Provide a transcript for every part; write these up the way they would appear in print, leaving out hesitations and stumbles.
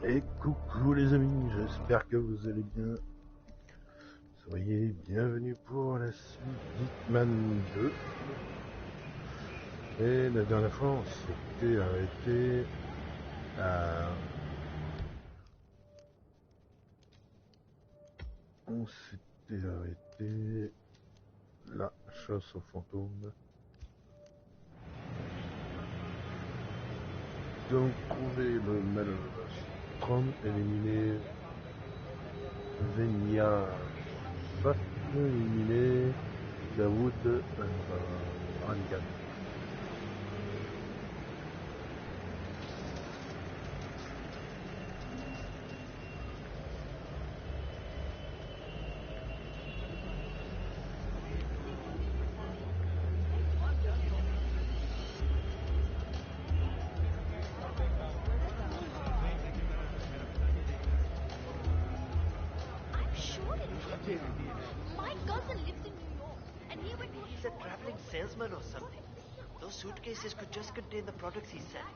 Et coucou les amis, j'espère que vous allez bien. Soyez bienvenus pour la suite d'Hitman 2. Et la dernière fois on s'était arrêté à... La chasse aux fantômes. Donc trouver le maelstrom, éliminer Venia, Fat, éliminer Dawood, Rangan. My cousin lives in New York, and he went to He's a traveling salesman or something. Those suitcases could just contain the products he's selling.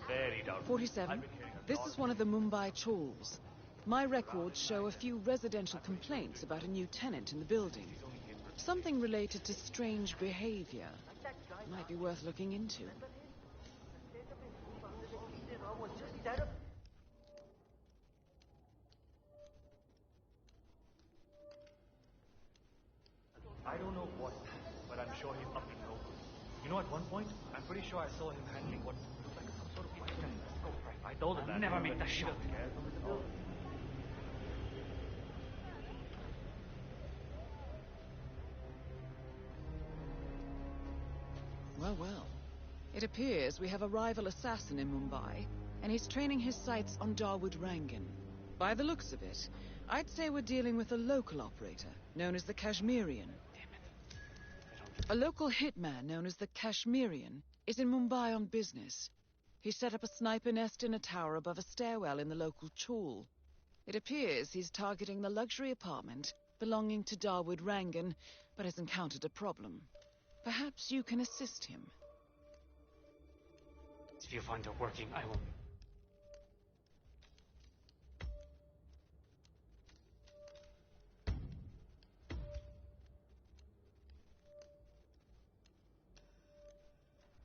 Very doubtful. 47. This is one of the Mumbai chawls. My records show a few residential complaints about a new tenant in the building. Something related to strange behavior. Might be worth looking into. I don't know what, but I'm sure he's up to no good. You know, at one point, I'm pretty sure I saw him handling what looked like some sort of item. I told him that. Never make that shot. Well, well. It appears we have a rival assassin in Mumbai, and he's training his sights on Dawood Rangan. By the looks of it, I'd say we're dealing with a local operator, known as the Kashmirian. A local hitman known as the Kashmirian is in Mumbai on business. He set up a sniper nest in a tower above a stairwell in the local chawl. It appears he's targeting the luxury apartment belonging to Dawood Rangan, but has encountered a problem. Perhaps you can assist him. If you find it working, I will.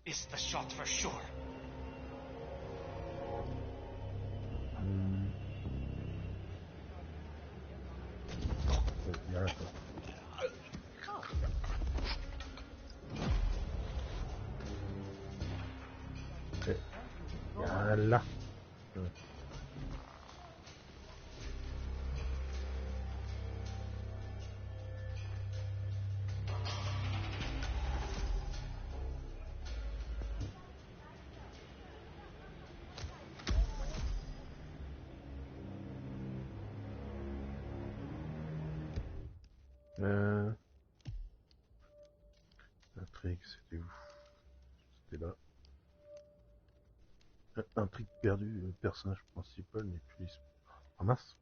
It's the shot for sure. Voilà. Intrigue, c'était où? C'était là. Intrigue perdue, le personnage principal n'est plus disponible. Ah mince.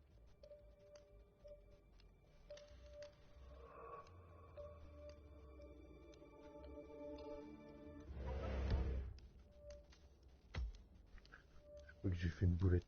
Je crois que j'ai fait une boulette.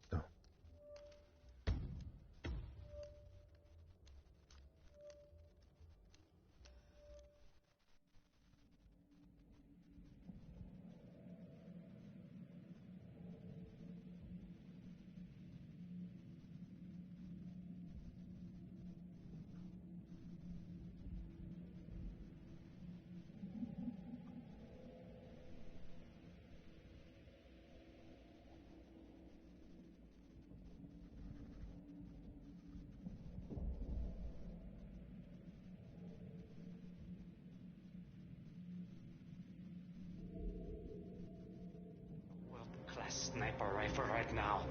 World-class sniper rifle right now.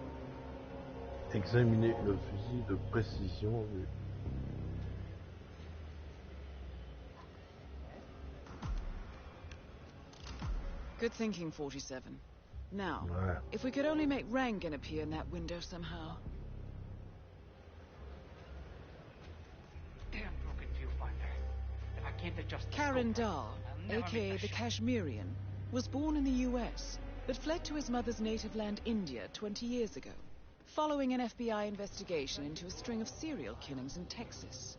Examiner le fusil de précision. Good thinking, 47. Now, Ouais. if we could only make Rangan appear in that window somehow. Damn broken viewfinder. If I can't adjust the Karen scope, Dar, I'll never aka make the that shot. Kashmirian, was born in the US, but fled to his mother's native land, India, 20 years ago. following an FBI investigation into a string of serial killings in Texas.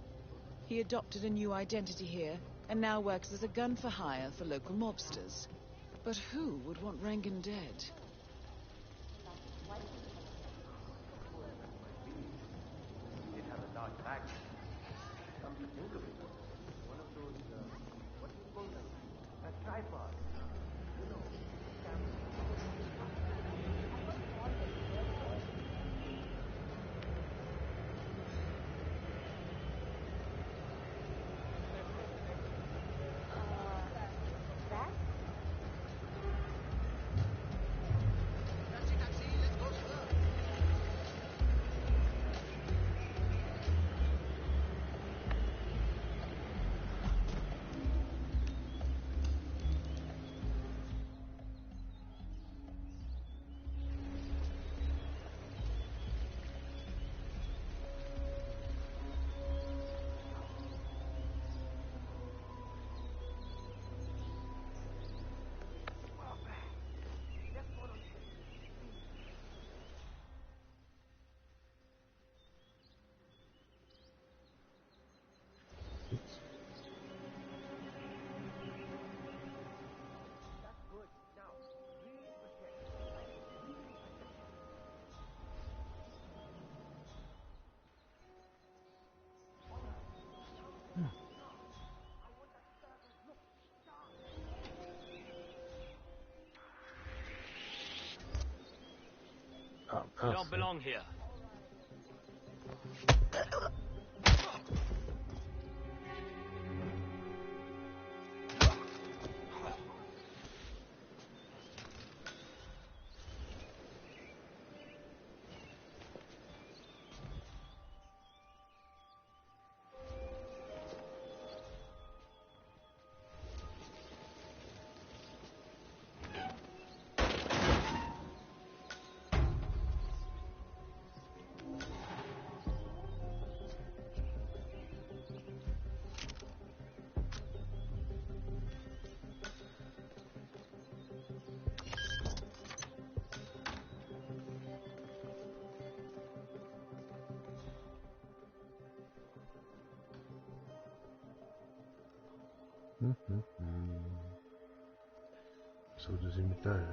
He adopted a new identity here, and now works as a gun for hire for local mobsters. But who would want Rangan dead? They have a large bag. Come to think of it, one of those, what do you call them? A tripod. You know, That? You don't belong here. C'est au deuxième étage.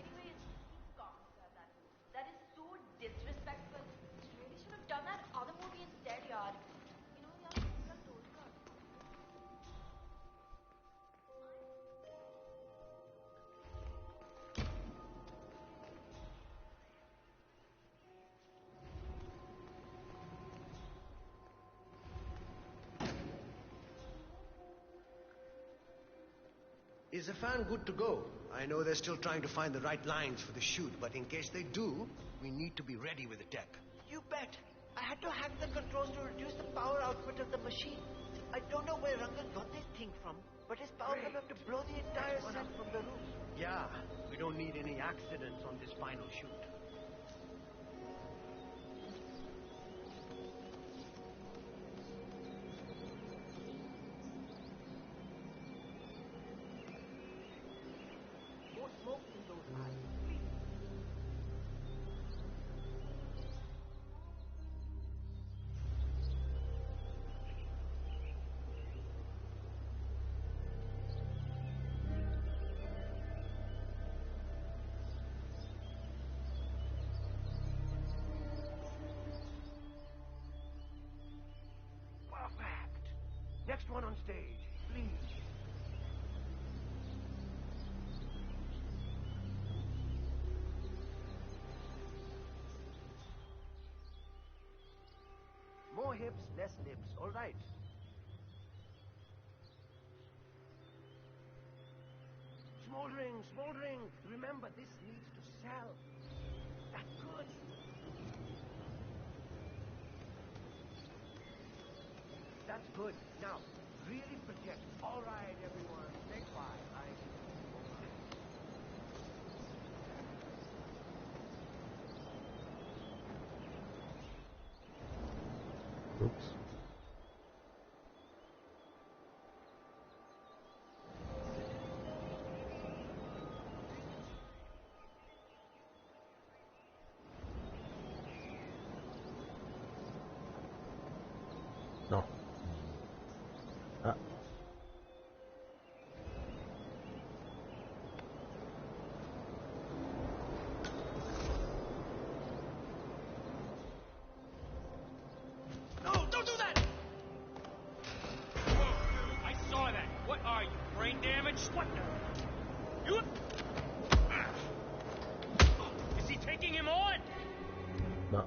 Anyways, he's gone, sir. That is so disrespectful. You really should have done that other movie instead, yaar. You know, yaar, उसका told का. Is the fan good to go? I know they're still trying to find the right lines for the shoot, but in case they do, we need to be ready with the tech. You bet. I had to hack the controls to reduce the power output of the machine. I don't know where Rangan got this thing from, but his power will have to blow the entire set from the roof. Yeah, we don't need any accidents on this final shoot. More smoke in those eyes. lips, less lips. All right. Smoldering, smoldering. Remember, this needs to sell. That's good. That's good. Now, really project. All right, everyone. Take 5. Oops. Non. Ah. No, don't do that! I saw that. What are you, brain damaged? What the? You... Is he taking him on? Non.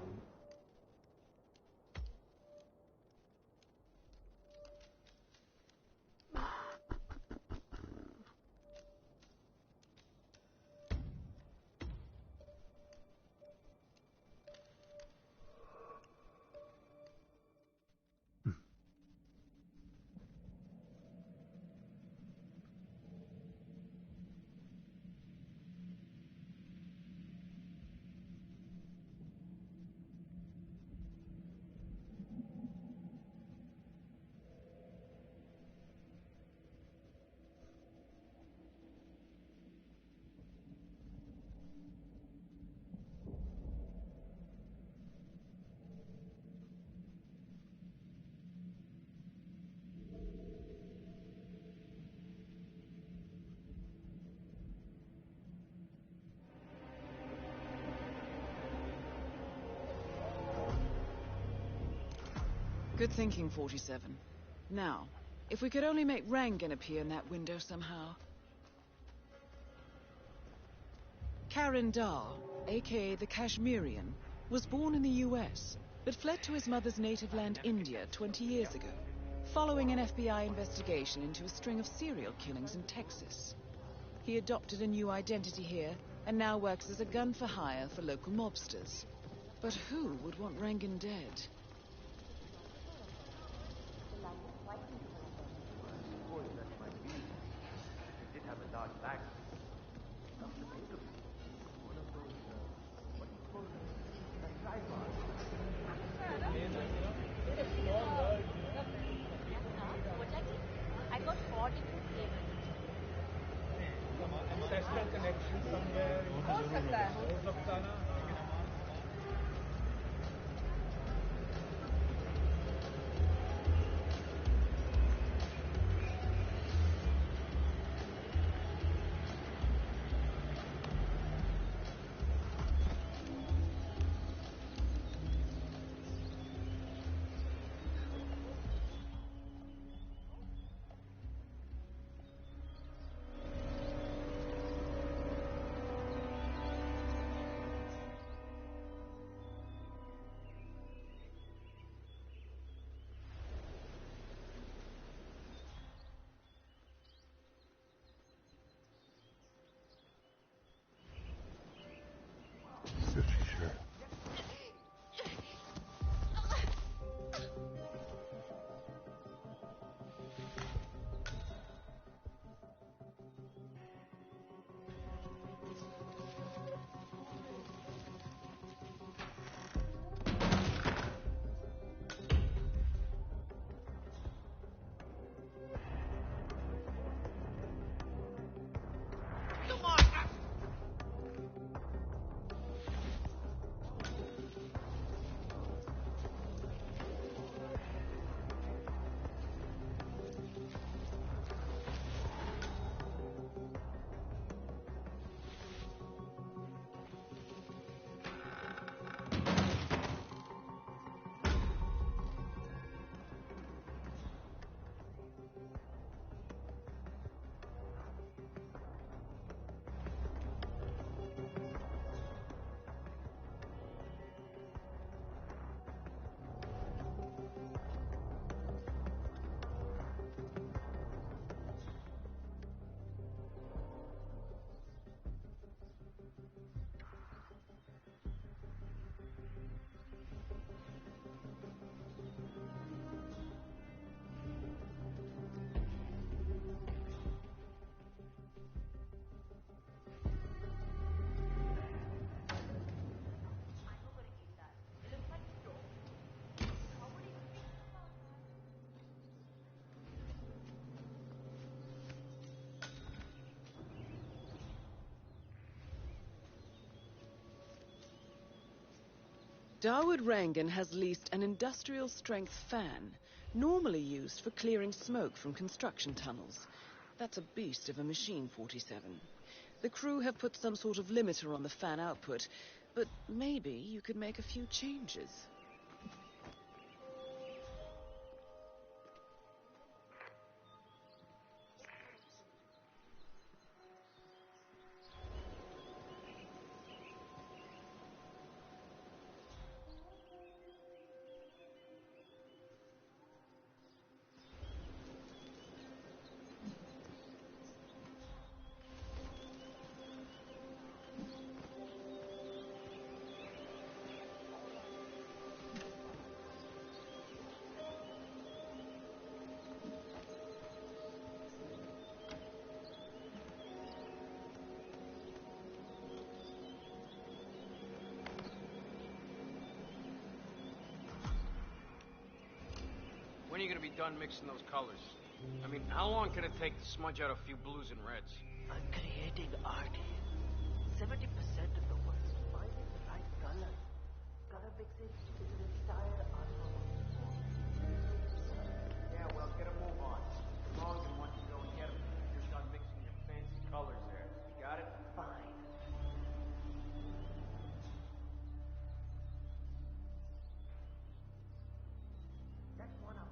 Good thinking, 47. Now, if we could only make Rangan appear in that window somehow. Karan Dar, aka the Kashmirian, was born in the US, but fled to his mother's native land, India, 20 years ago, following an FBI investigation into a string of serial killings in Texas. He adopted a new identity here, and now works as a gun for hire for local mobsters. But who would want Rangan dead? I got 42 flavors. Ancestral connection somewhere. हो सकता है ना. Darwood Rangan has leased an industrial-strength fan, normally used for clearing smoke from construction tunnels. That's a beast of a machine, 47. The crew have put some sort of limiter on the fan output, but maybe you could make a few changes. When are you gonna be done mixing those colors? I mean, how long can it take to smudge out a few blues and reds? I'm creating art here. 70% of the work is finding the right color. Color mixing is an entire art form. Yeah, well, get a move on. As long as once you go and get them, you're done mixing your fancy colors there. You got it? Fine. That's one of them.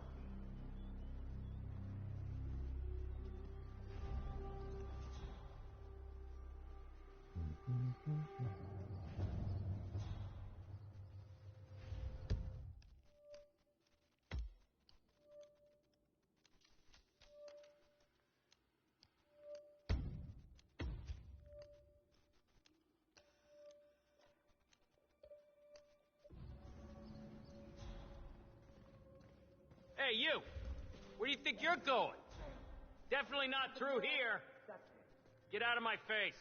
Hey, you! Where do you think you're going? Definitely not through here. Get out of my face.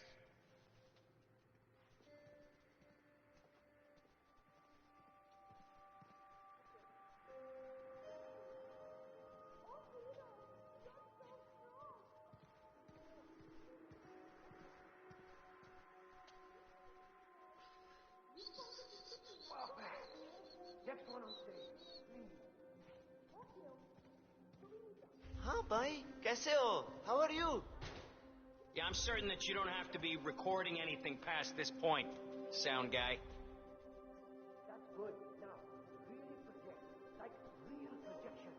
हाँ भाई, कैसे हो? How are you? Yeah, I'm certain that you don't have to be recording anything past this point, sound guy. That's good. Now, really project, like real projection.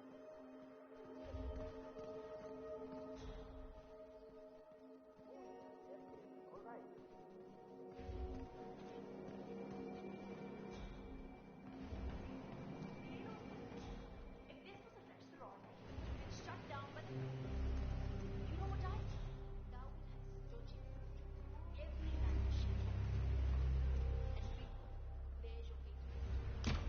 All right. If this was a restaurant, it's shut down by the You know what I mean? Darwin has studied every language. And people, there's your face.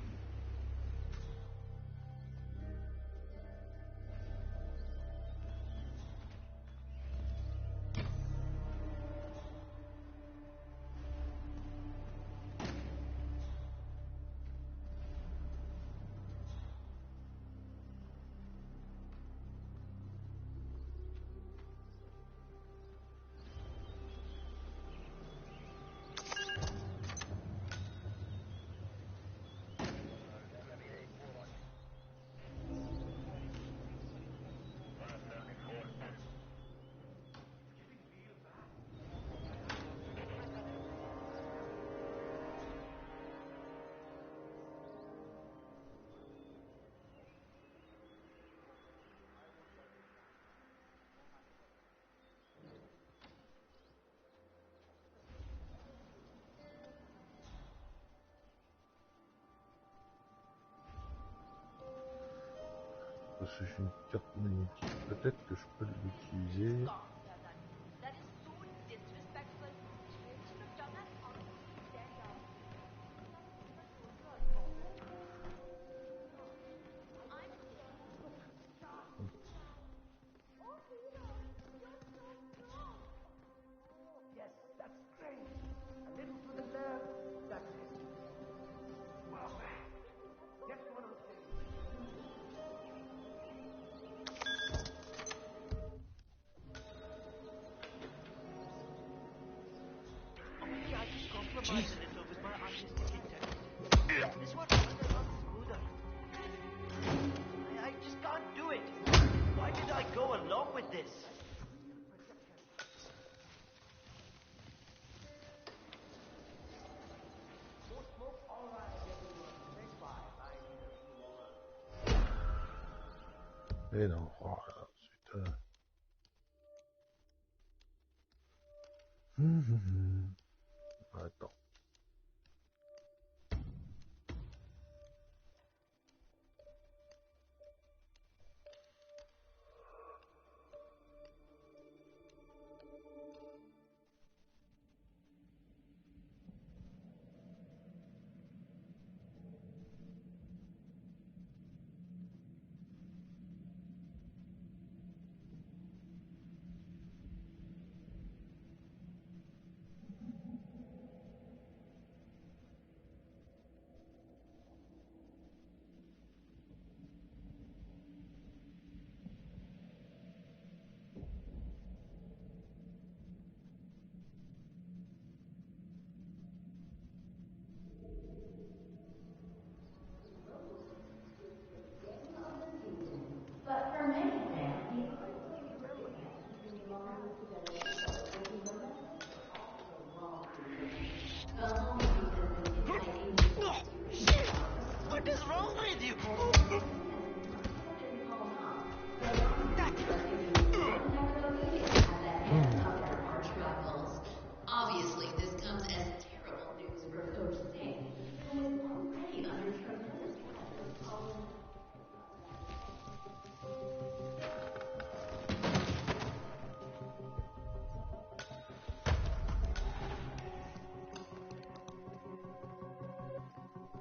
Parce que j'ai une carte magnétique, peut-être que je peux l'utiliser. That is so disrespectful. You should have done that on the movie instead, yeah. I'm Yes, that's great. A little to the left. That's it. Wow, man. Next one on stage. Maybe I can compromise a little with my artistic intent. This one runs a lot smoother. I just can't do it. Why did I go along with this? Et non, oh, là, ensuite. Attends. What is wrong with you? Obviously, this comes as terrible news for Coach Zane, who is already under tremendous pressure.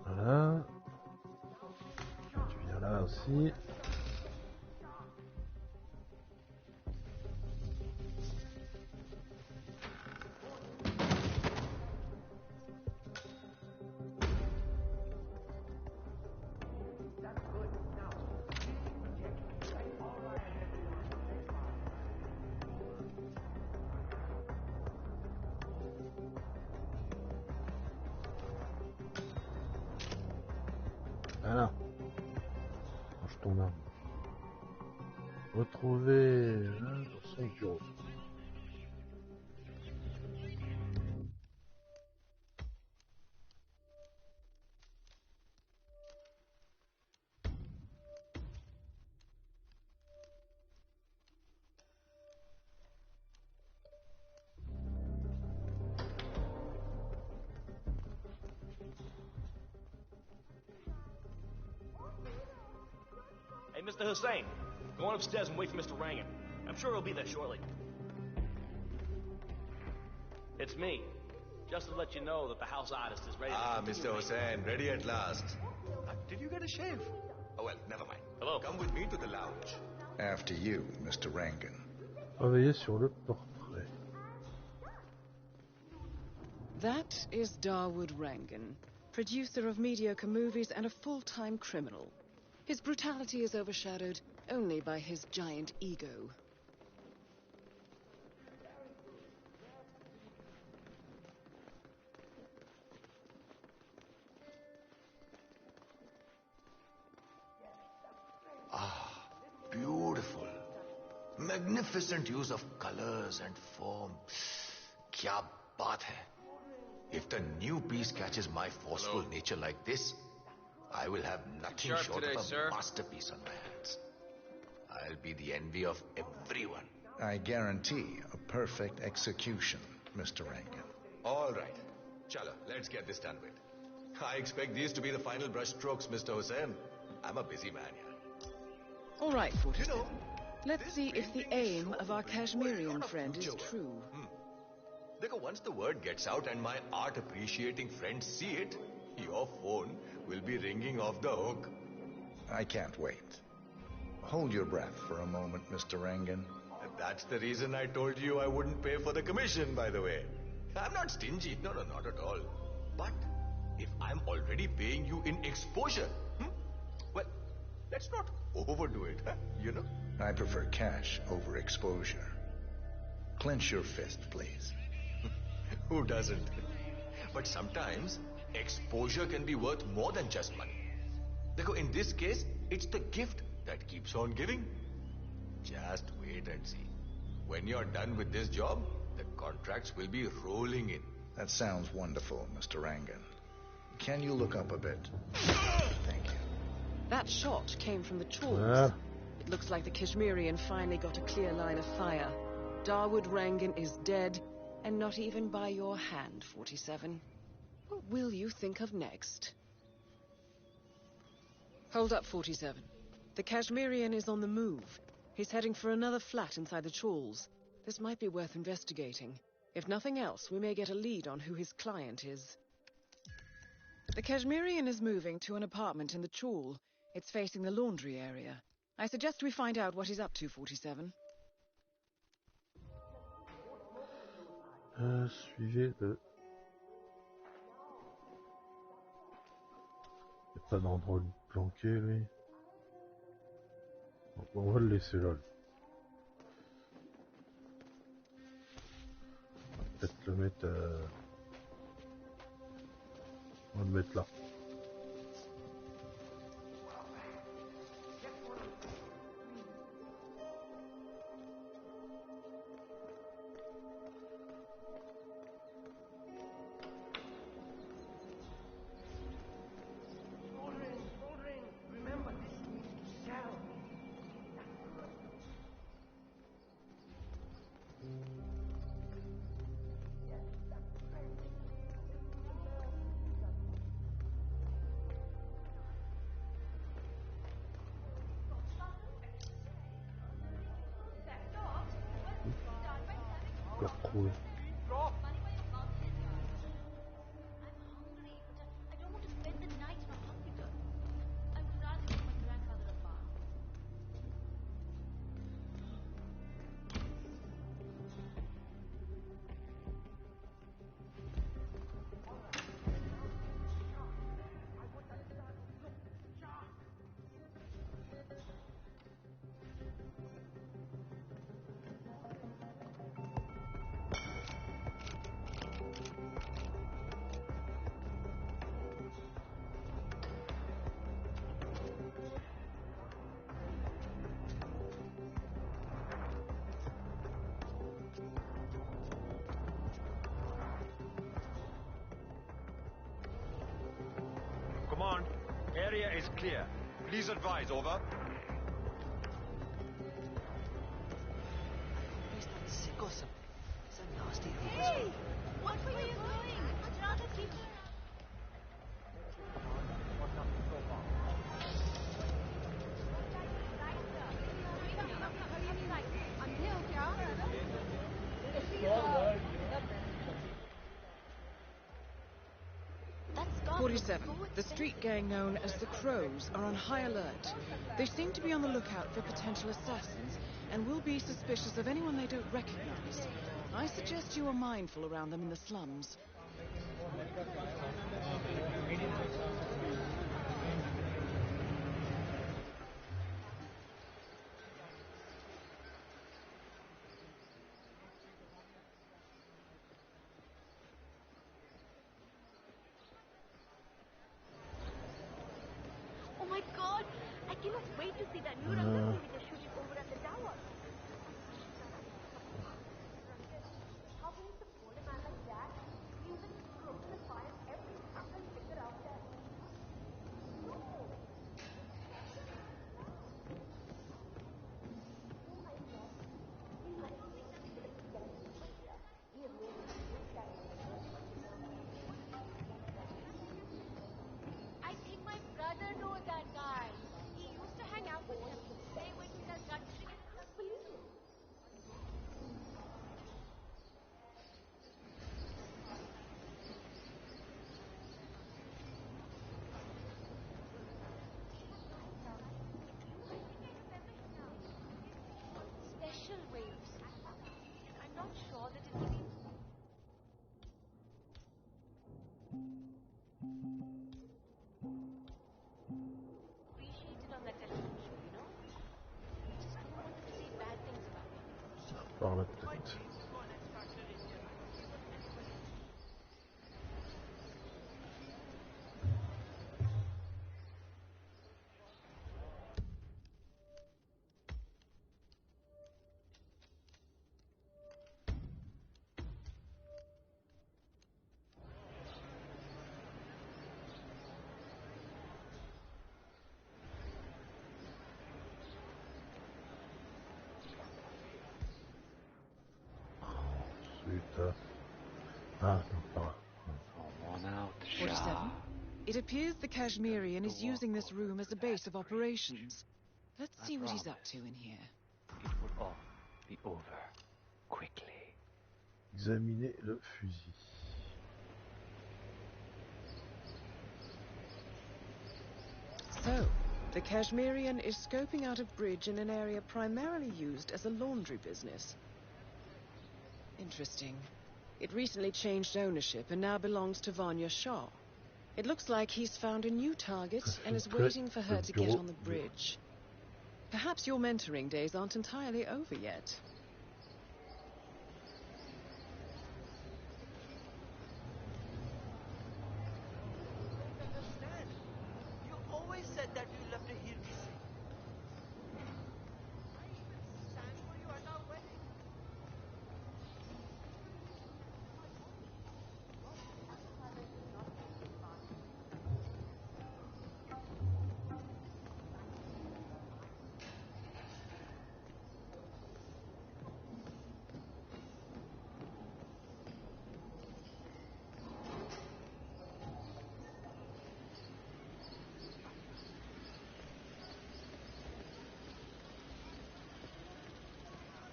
Voilà. Tu viens là aussi. Voilà. Range ton arme. Retrouver dans son bureau. Hey, Mr. Hussein, go on upstairs and wait for Mr. Rangan. I'm sure he'll be there shortly. It's me. Just to let you know that the house artist is ready. Ah, Mr. Hussein, ready at last. Did you get a shave? Oh, well, never mind. Hello. Come with me to the lounge. After you, Mr. Rankin. Travailler sur le portrait. That is Dawood Rangan, producer of mediocre movies and a full-time criminal. His brutality is overshadowed only by his giant ego. Ah, beautiful. Magnificent use of colors and form. Kya baat hai. If the new piece catches my forceful nature like this, I will have nothing Sharp short today, of a sir. masterpiece on my hands. I'll be the envy of everyone. I guarantee a perfect execution, Mr. Rankin. All right. Chalo, let's get this done with. I expect these to be the final brushstrokes, Mr. Hussain. I'm a busy man here. All right, You 47. know, Let's this see if the painting is aim shown of our with quite a Kashmirian lot of friend is future work. true. Because once the word gets out and my art-appreciating friends see it, your phone will be ringing off the hook. I can't wait. Hold your breath for a moment, Mr. Rangan. That's the reason I told you I wouldn't pay for the commission, by the way. I'm not stingy. No, not at all. But if I'm already paying you in exposure, well, let's not overdo it, you know? I prefer cash over exposure. Clench your fist, please. Who doesn't? But sometimes exposure can be worth more than just money. Dekho, in this case, it's the gift that keeps on giving. Just wait and see. When you're done with this job, the contracts will be rolling in. That sounds wonderful, Mr. Rangan. Can you look up a bit? Thank you. That shot came from the tools. It looks like the Kashmirian finally got a clear line of fire. Dawood Rangan is dead, and not even by your hand, 47. What will you think of next? Hold up, 47. The Kashmirian is on the move. He's heading for another flat inside the Chawls. This might be worth investigating. If nothing else, we may get a lead on who his client is. The Kashmirian is moving to an apartment in the Chawl. It's facing the laundry area. I suggest we find out what he's up to, 47. Suivez le... Il n'y a pas d'endroit où le planquer, lui. Donc, on va le laisser là. On va peut-être le mettre... On va le mettre là. Cool. Command, area is clear. Please advise, over. Where's that sick or something? It's a nasty thing. Hey! What were you doing? I'd rather keep her around. 47. The street gang known as the Crows are on high alert. They seem to be on the lookout for potential assassins and will be suspicious of anyone they don't recognize. I suggest you are mindful around them in the slums. Oh my god! I cannot wait to see that new Rangani which is shooting over at the tower. How can you support a man like that? He uses crooks and fires every single figure out there. No! I think my brother knows that guy. He used to hang out with him. They went to that country and police. Special waves. I'm not sure that it will be appreciated on that television show, you know? Just don't want them to say bad things about it. Par la tête. Ah, non, pas vrai. Worn out 47. It appears the Kashmirian is using this room as a base of operations. Let's see what he's up to in here. It would all be over quickly. Examinez le fusil. So, the Kashmirian is scoping out a bridge in an area primarily used as a laundry business. Interesting. It recently changed ownership and now belongs to Vanya Shah. It looks like he's found a new target and is waiting for her to get on the bridge. Perhaps your mentoring days aren't entirely over yet. Understand? You always said that you love to hear me sing. I even sang for you at our wedding.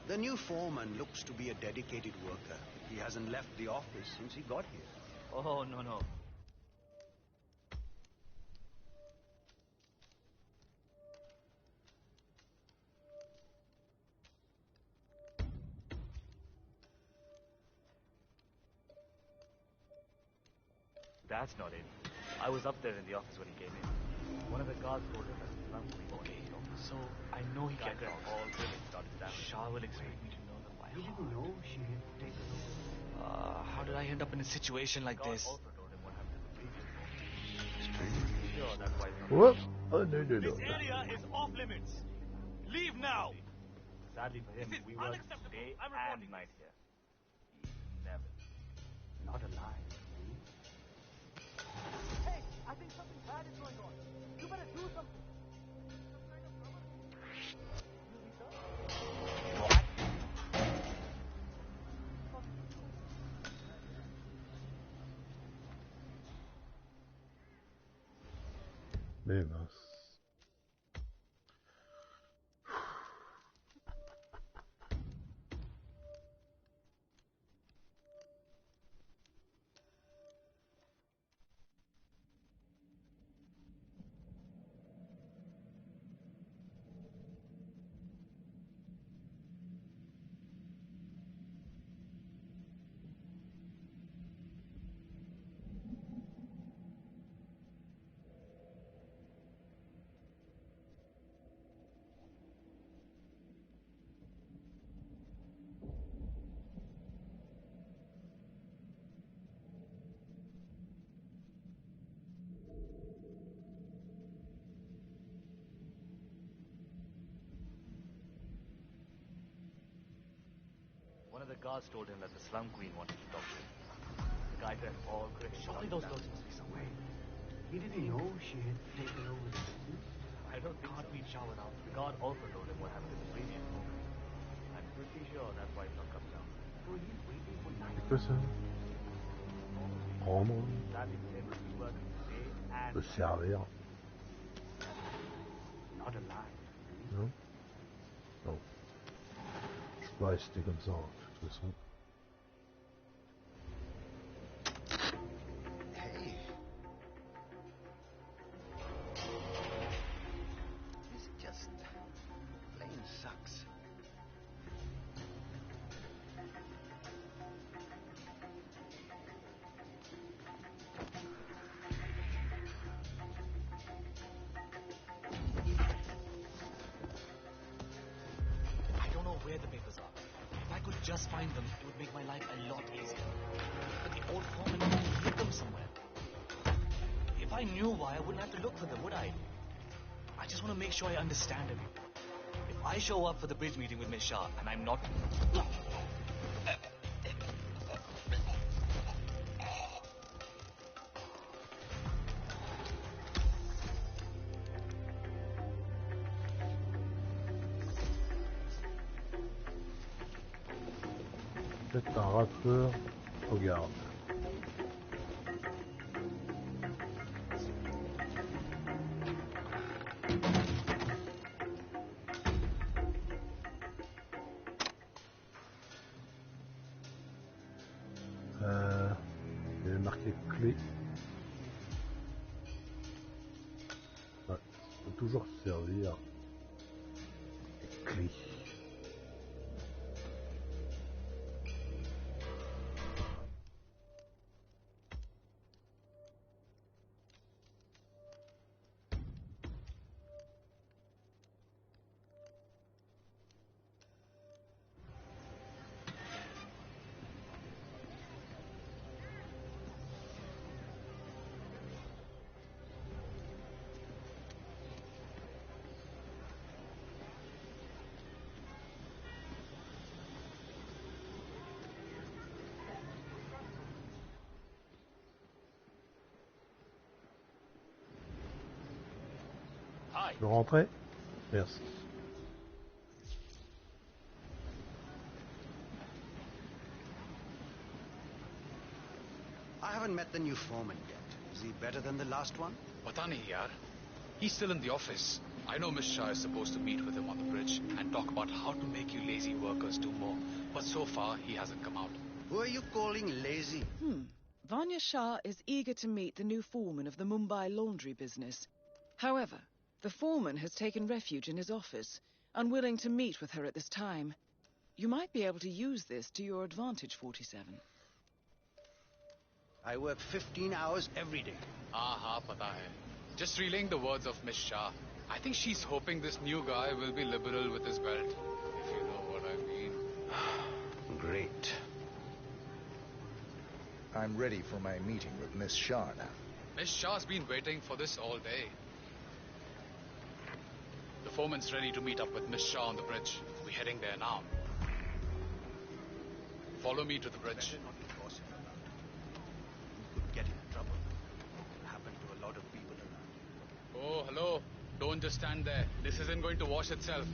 The new foreman looks to be a dedicated worker. He hasn't left the office since he got here. Oh, no. That's not it. I was up there in the office when he came in. One of the guards told him that the slum queen. Okay, so I know he can't talk. All Shah will expect me to know them by heart. You didn't know she had taken over. How did I end up in a situation like this? Also told him what happened to the previous. Sure, that's why. What? Oh, no. This area is off limits. Leave now. Sadly for him, we work day and night here. He never. Not alive. Hey, I think something bad is going on. You better do something. Some kind of trouble. Mais mince. One of the guards told him that the slum queen wanted to talk to him. The guy turned all gray. Surely those girls must be somewhere. He didn't know she had taken over the business. I don't think meet Shah without. The guard also told him what happened to the previous woman. I'm pretty sure that's why he's not come down. So he's waiting for C'est quoi ça? Prendre, Sadly for him, he works day and se servir. not alive. Non? Non. Je peux rester comme ça, de toute façon. Hey. This just plain sucks. I don't know where the papers are. If I could just find them, it would make my life a lot easier. But the old foreman hid them somewhere. If I knew why, I wouldn't have to look for them, would I? I just want to make sure I understand him. If I show up for the bridge meeting with Miss Shah and I'm not... Peut-être un rappeur. Regarde. avait marqué clé. Ouais, faut toujours se servir des clés. Je peux rentrer? Merci. I haven't met the new foreman yet. Is he better than the last one? Pata nahi yaar. He's still in the office. I know Miss Shah is supposed to meet with him on the bridge and talk about how to make you lazy workers do more. But so far, he hasn't come out. Who are you calling lazy? Vanya Shah is eager to meet the new foreman of the Mumbai laundry business. However, the foreman has taken refuge in his office, unwilling to meet with her at this time. You might be able to use this to your advantage, 47. I work 15 hours every day. Haan, pata hai. Just relaying the words of Miss Shah. I think she's hoping this new guy will be liberal with his belt, if you know what I mean. Great. I'm ready for my meeting with Miss Shah now. Miss Shah's been waiting for this all day. The foreman's ready to meet up with Miss Shah on the bridge. We're heading there now. Follow me to the bridge. You could get in trouble. It can happen to a lot of people around. Oh, hello. Don't just stand there. This isn't going to wash itself.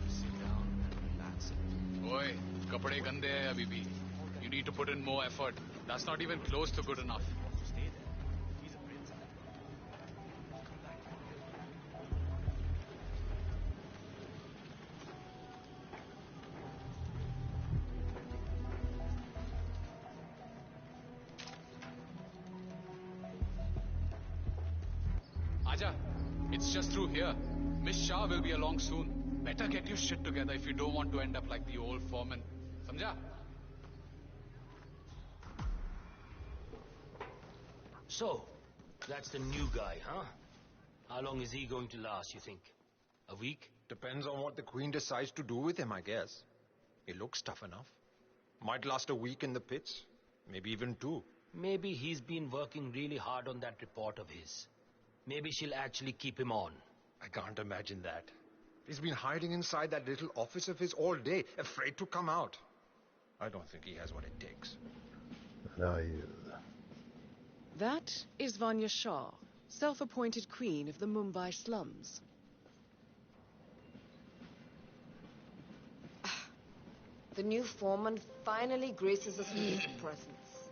Sit down and that's it. Oi, kapade gande hai abhi bhi. You need to put in more effort. That's not even close to good enough. Stay there. He's a prince. Aja, it's just through here. Miss Shah will be along soon. Better get your shit together if you don't want to end up like the old foreman. Samjha? So, that's the new guy, huh? How long is he going to last, you think? A week? Depends on what the Queen decides to do with him, I guess. He looks tough enough. Might last a week in the pits. Maybe even 2. Maybe he's been working really hard on that report of his. Maybe she'll actually keep him on. I can't imagine that. He's been hiding inside that little office of his all day, afraid to come out. I don't think he has what it takes. That is Vanya Shah, self-appointed queen of the Mumbai slums. The new foreman finally graces us with his presence.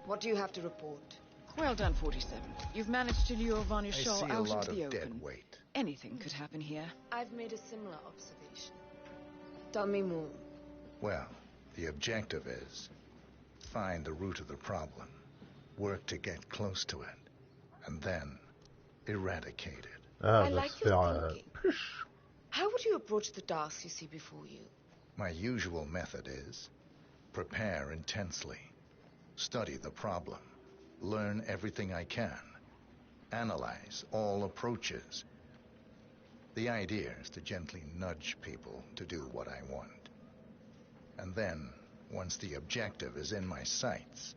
What do you have to report? Well done, 47. You've managed to lure Vanya I Shah see a out lot into the of dead open. weight. Anything could happen here. I've made a similar observation. Tell me more. Well, the objective is find the root of the problem, work to get close to it, and then eradicate it. I like your thinking. How would you approach the task you see before you? My usual method is prepare intensely, study the problem, learn everything I can, analyze all approaches. The idea is to gently nudge people to do what I want. And then, once the objective is in my sights,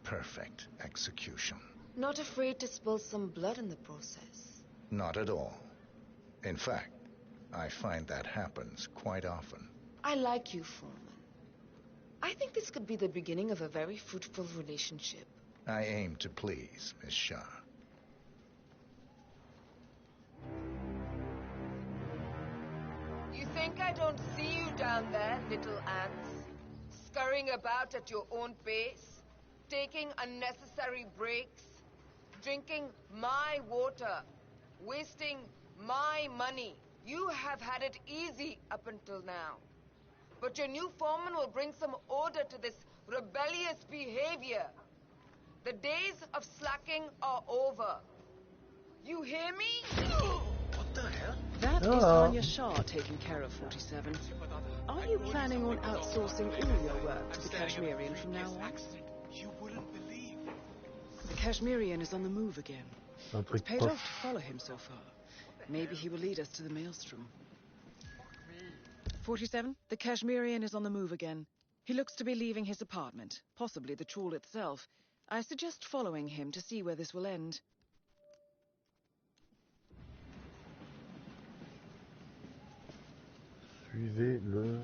perfect execution. Not afraid to spill some blood in the process? Not at all. In fact, I find that happens quite often. I like you, Foreman. I think this could be the beginning of a very fruitful relationship. I aim to please, Miss Shah. You think I don't see you down there, little ants? Scurrying about at your own pace? Taking unnecessary breaks? Drinking my water? Wasting my money? You have had it easy up until now. But your new foreman will bring some old order to this rebellious behavior. The days of slacking are over. You hear me? What the hell? That is Anya Shah taking care of 47. Are you planning on outsourcing all your work to the Kashmirian from now on? You wouldn't believe. The Kashmirian is on the move again. Un It's truc paid proche. off to follow him so far. Maybe he will lead us to the maelstrom. 47, the Kashmirian is on the move again. He looks to be leaving his apartment, possibly the trawl itself. I suggest following him to see where this will end. Suivez le...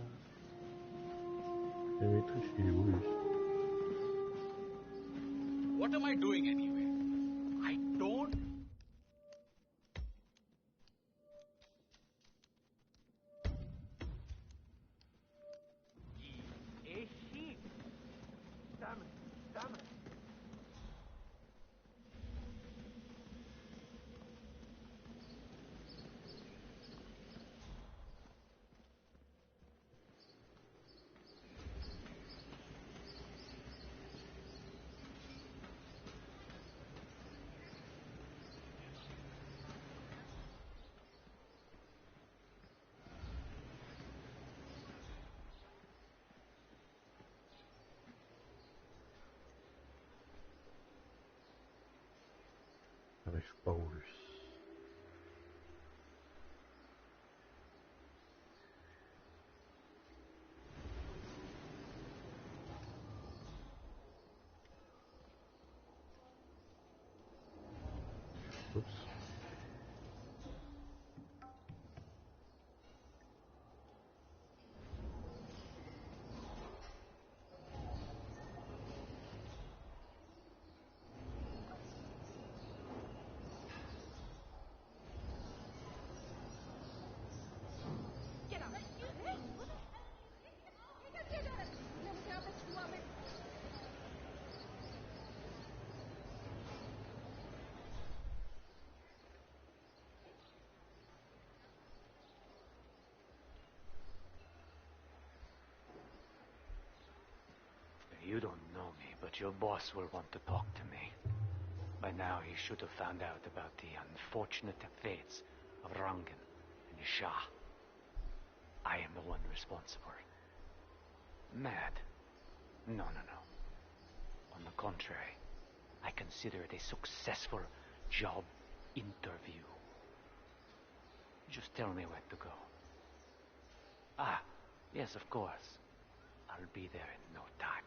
Dimitri, il est où lui? What am I doing anyway? I don't... A sheep. Damn it. Damn it. J'arrive pas où lui. Oups. You don't know me, but your boss will want to talk to me. By now, he should have found out about the unfortunate fates of Rangan and Shah. I am the one responsible. Mad? No, no, no. On the contrary, I consider it a successful job interview. Just tell me where to go. Ah, yes, of course. I'll be there in no time.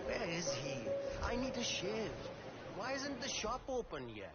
Where is he? I need a shave. Why isn't the shop open yet?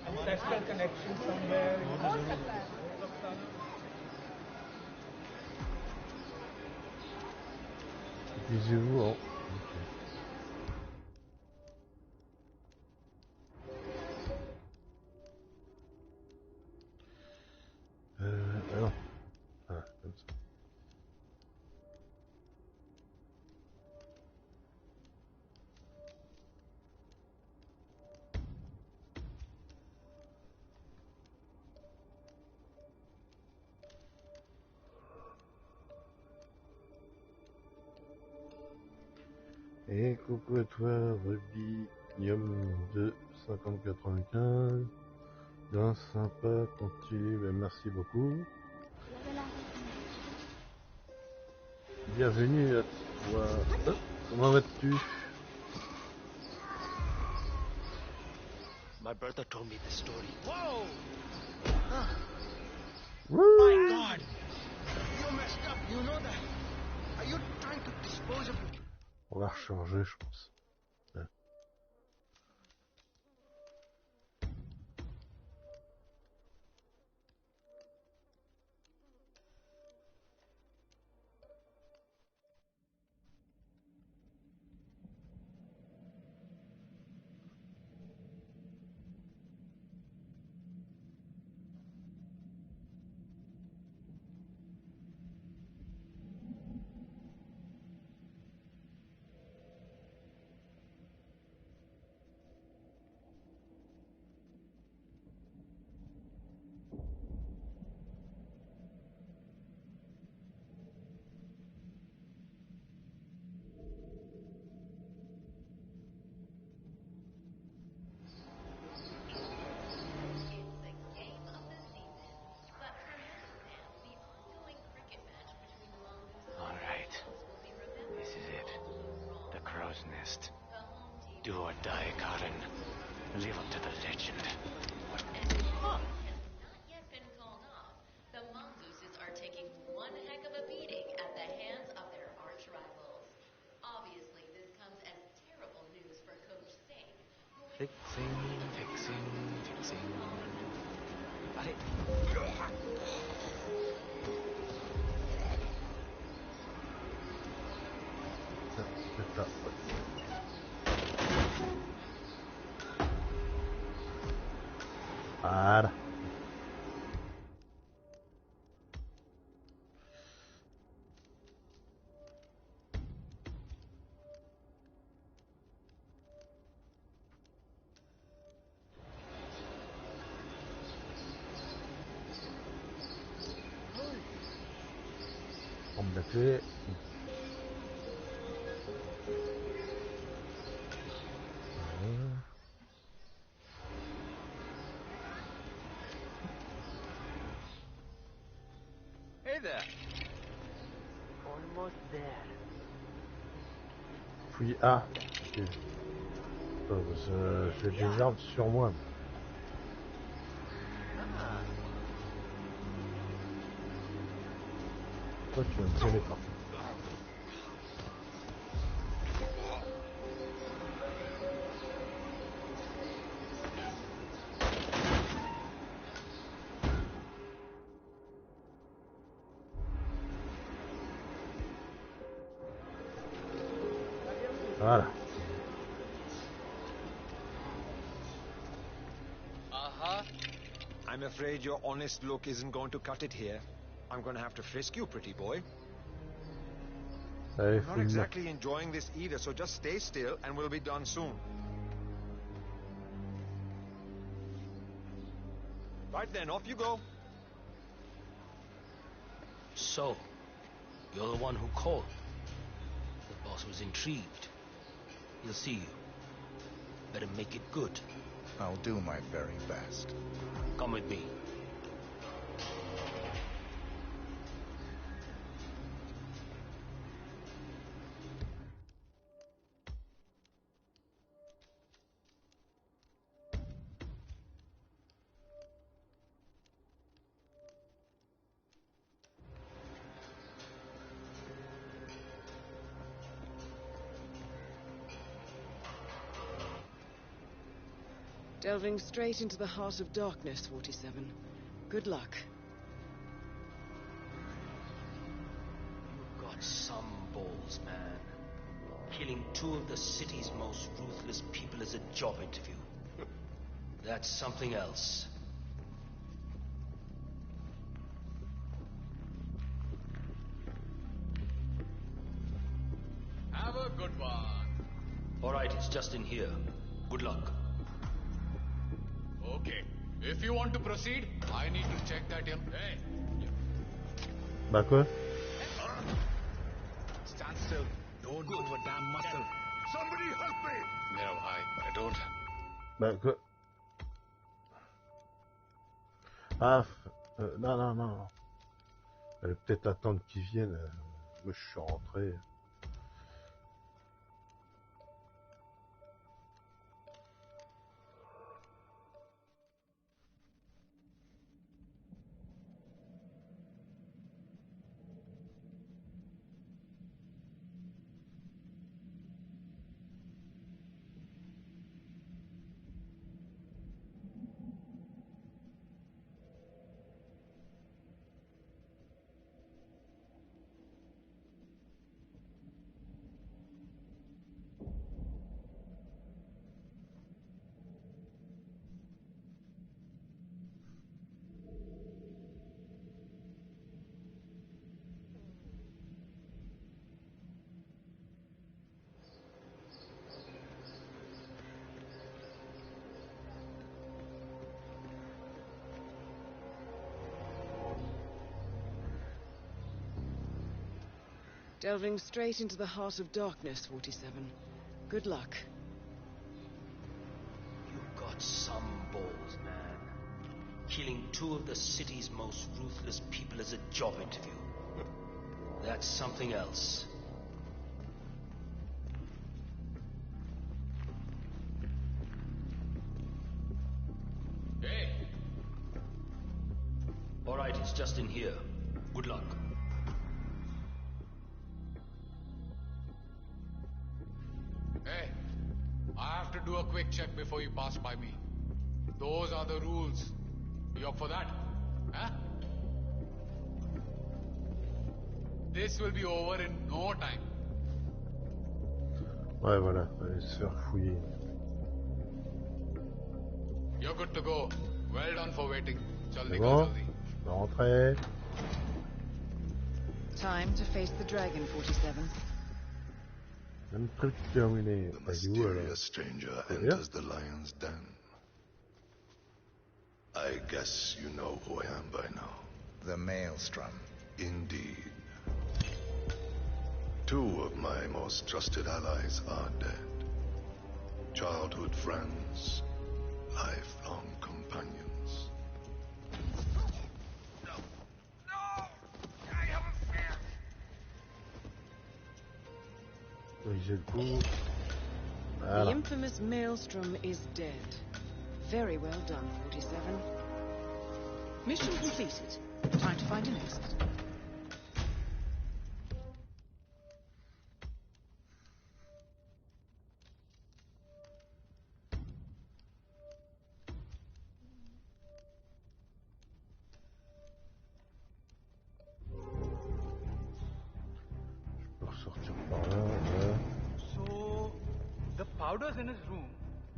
Ancestral connection somewhere. Utilisez-vous en... Ok. Ah non. Ah, comme ça. Et coucou à toi, Ruby, Yum de 5095. Bien sympa, continue, ben merci beaucoup. Bienvenue à toi. Comment vas-tu? My brother told me the story. Whoa! Woo! My God! You messed up, you know that? Are you trying to dispose of it? On va recharger, je pense. Ouais. Do or die, Karen. Live up to the legend. And the has not yet been called off. The mongooses are taking one heck of a beating at the hands of their arch rivals. Obviously, this comes as terrible news for Coach Singh. Fixing. C'est ça. Voilà. On me l'a fait. Hey there. Almost there. Puis A. Ok. J'ai des armes sur moi. Toi, tu vas me tirer partout. Voilà. I'm afraid your honest look isn't going to cut it here. I'm going to have to frisk you, pretty boy. Allez, I'm not exactly enjoying this either, so just stay still and we'll be done soon. Right then, off you go. So, you're the one who called. The boss was intrigued. He'll see you. Better make it good. I'll do my very best. Come with me. Delving straight into the heart of darkness, 47. Good luck. You've got some balls, man. Killing two of the city's most ruthless people is a job interview. That's something else. Have a good one. All right, it's just in here. Good luck. Okay. If you want to proceed, I need to check that in. Hey. Bah quoi? Stand still. Don't move a damn muscle. Somebody help me! मेरा भाई, I don't. Bah, quoi? Ah, non, non, non. Elle peut-être attendre qu'ils viennent. Moi, je suis rentré. Delving straight into the heart of darkness, 47. Good luck. You've got some balls, man. Killing two of the city's most ruthless people as a job interview. That's something else. Hey! All right, it's just in here. Good luck. Hey, I have to do a quick check before you pass by me. Those are the rules. You up for that? Huh? This will be over in no time. Ouais, voilà, fallait se faire fouiller. You're good to go. Well done for waiting. Chal C'est nikal bon? jaldi. Je vais rentrer. Time to face the dragon, 47. Un truc terminé. The Bah, il est où, alors? mysterious stranger Yeah. enters the lion's den. I guess you know who I am by now. The Maelstrom. Indeed. Two of my most trusted allies are dead. Childhood friends, lifelong companions. J'ai le coup. The Voilà. infamous Maelstrom is dead. Very well done, 47. Mission completed. Time to find an exit. Je peux ressortir par là. Ouais. So, the powder's in his room,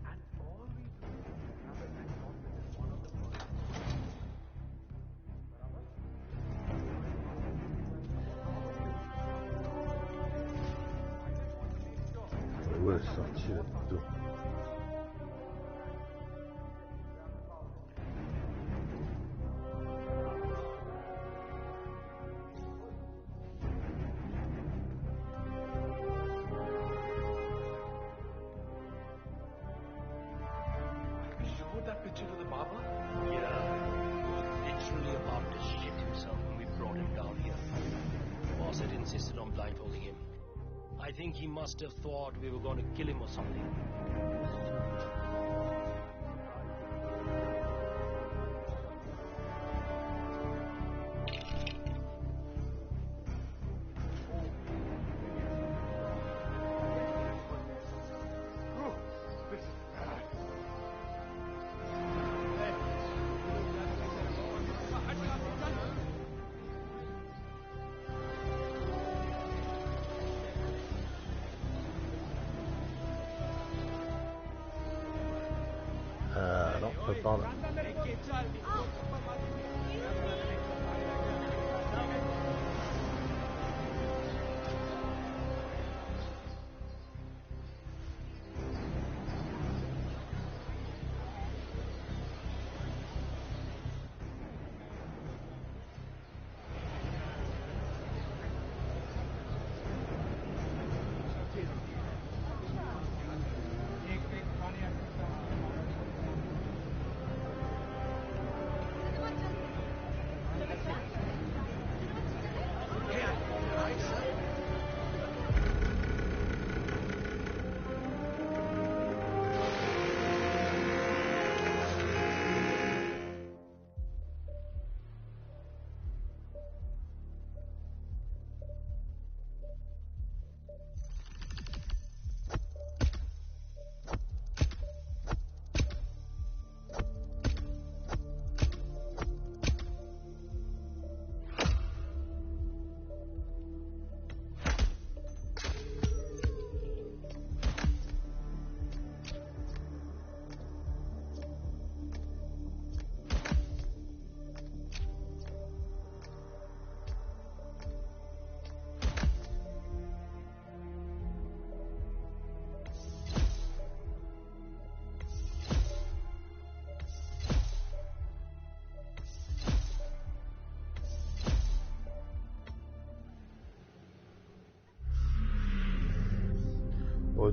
and all we do is grab it and toss it in one of the corners. Où elle est sortie là-dedans? We showed that picture to the barber? Yeah, he was literally about to shit himself when we brought him down here. The boss had insisted on blindfolding him. I think he must have thought we were going to kill him or something. Non, pas par là.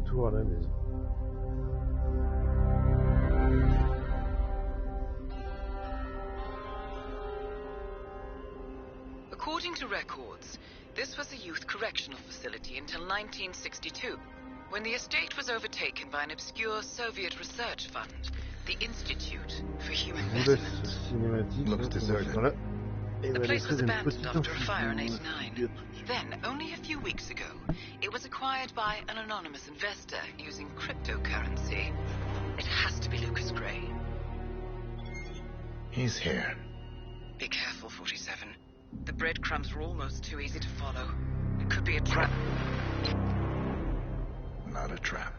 retour à la maison. According to records, this was a youth correctional facility until 1962, when the estate was overtaken by an obscure Soviet research fund, the Institute for Human Betterment. Looks deserted. The place was abandoned after a fire in '89. Then, only a few weeks ago, it was acquired by an anonymous investor using cryptocurrency. It has to be Lucas Gray. He's here. Be careful, 47. The breadcrumbs were almost too easy to follow. It could be a trap. Not a trap.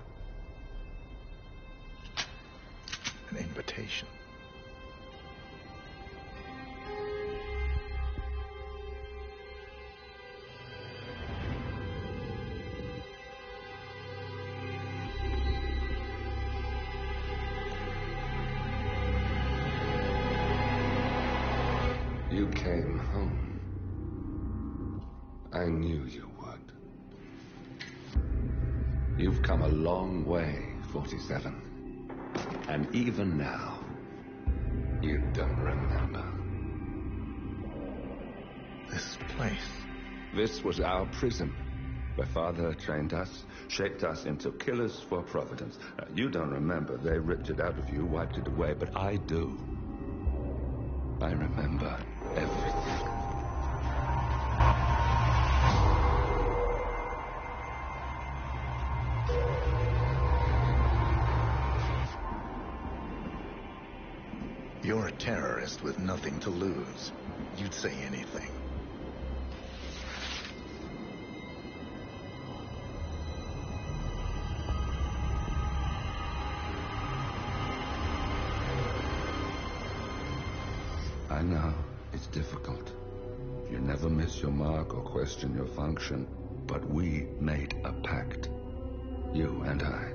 An invitation. You came home. I knew you would. You've come a long way, 47. And even now, you don't remember. This place. This was our prison, where Father trained us, shaped us into killers for Providence. Now, you don't remember. They ripped it out of you, wiped it away, but I do. I remember everything. You're a terrorist with nothing to lose. You'd say anything. I know, it's difficult. You never miss your mark or question your function, but we made a pact. You and I.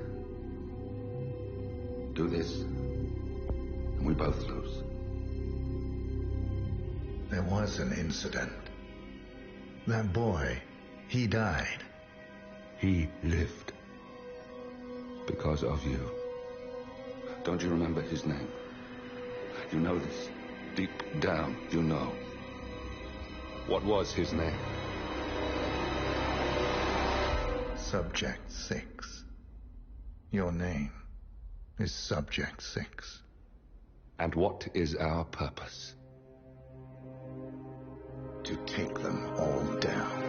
Do this, and we both lose. There was an incident. That boy, he died. He lived. Because of you. Don't you remember his name? You know this. Deep down, you know. What was his name? Subject 6. Your name is Subject 6. And what is our purpose? To take them all down.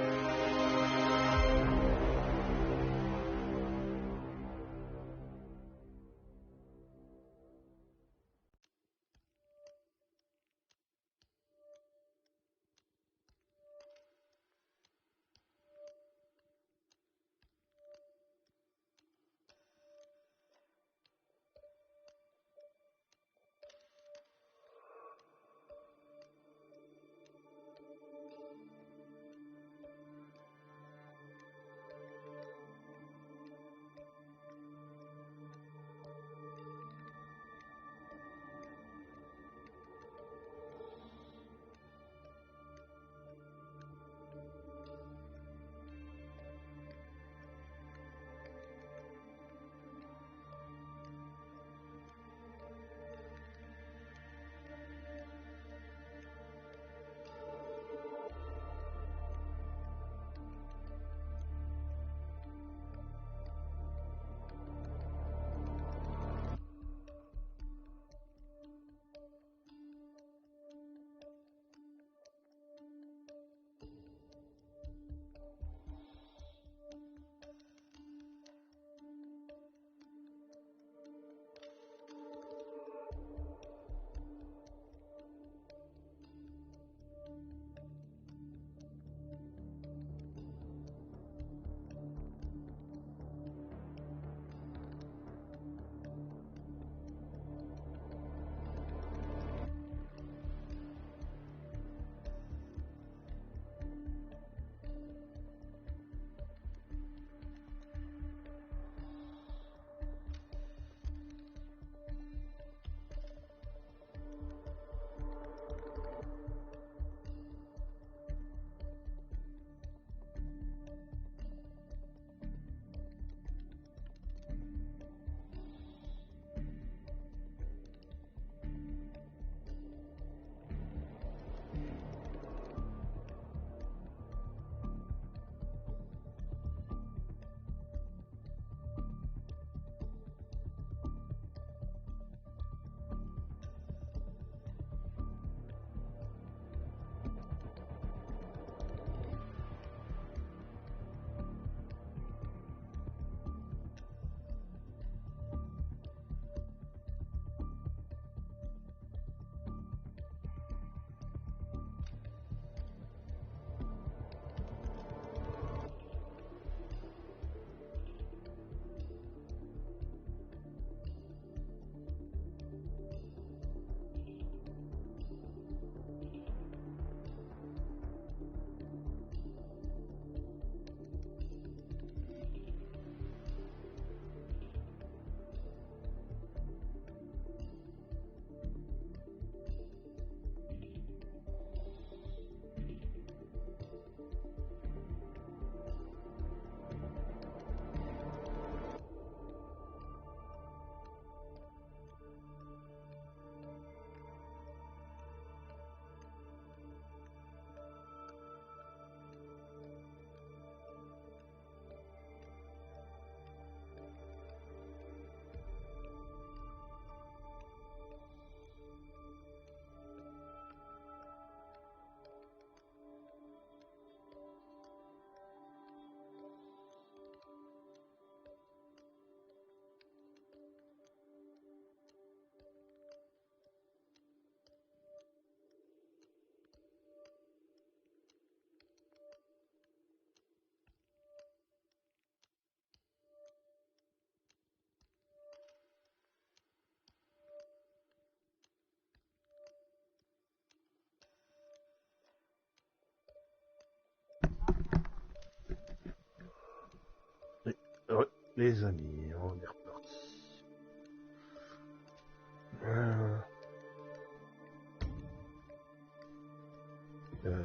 Les amis, on est reparti.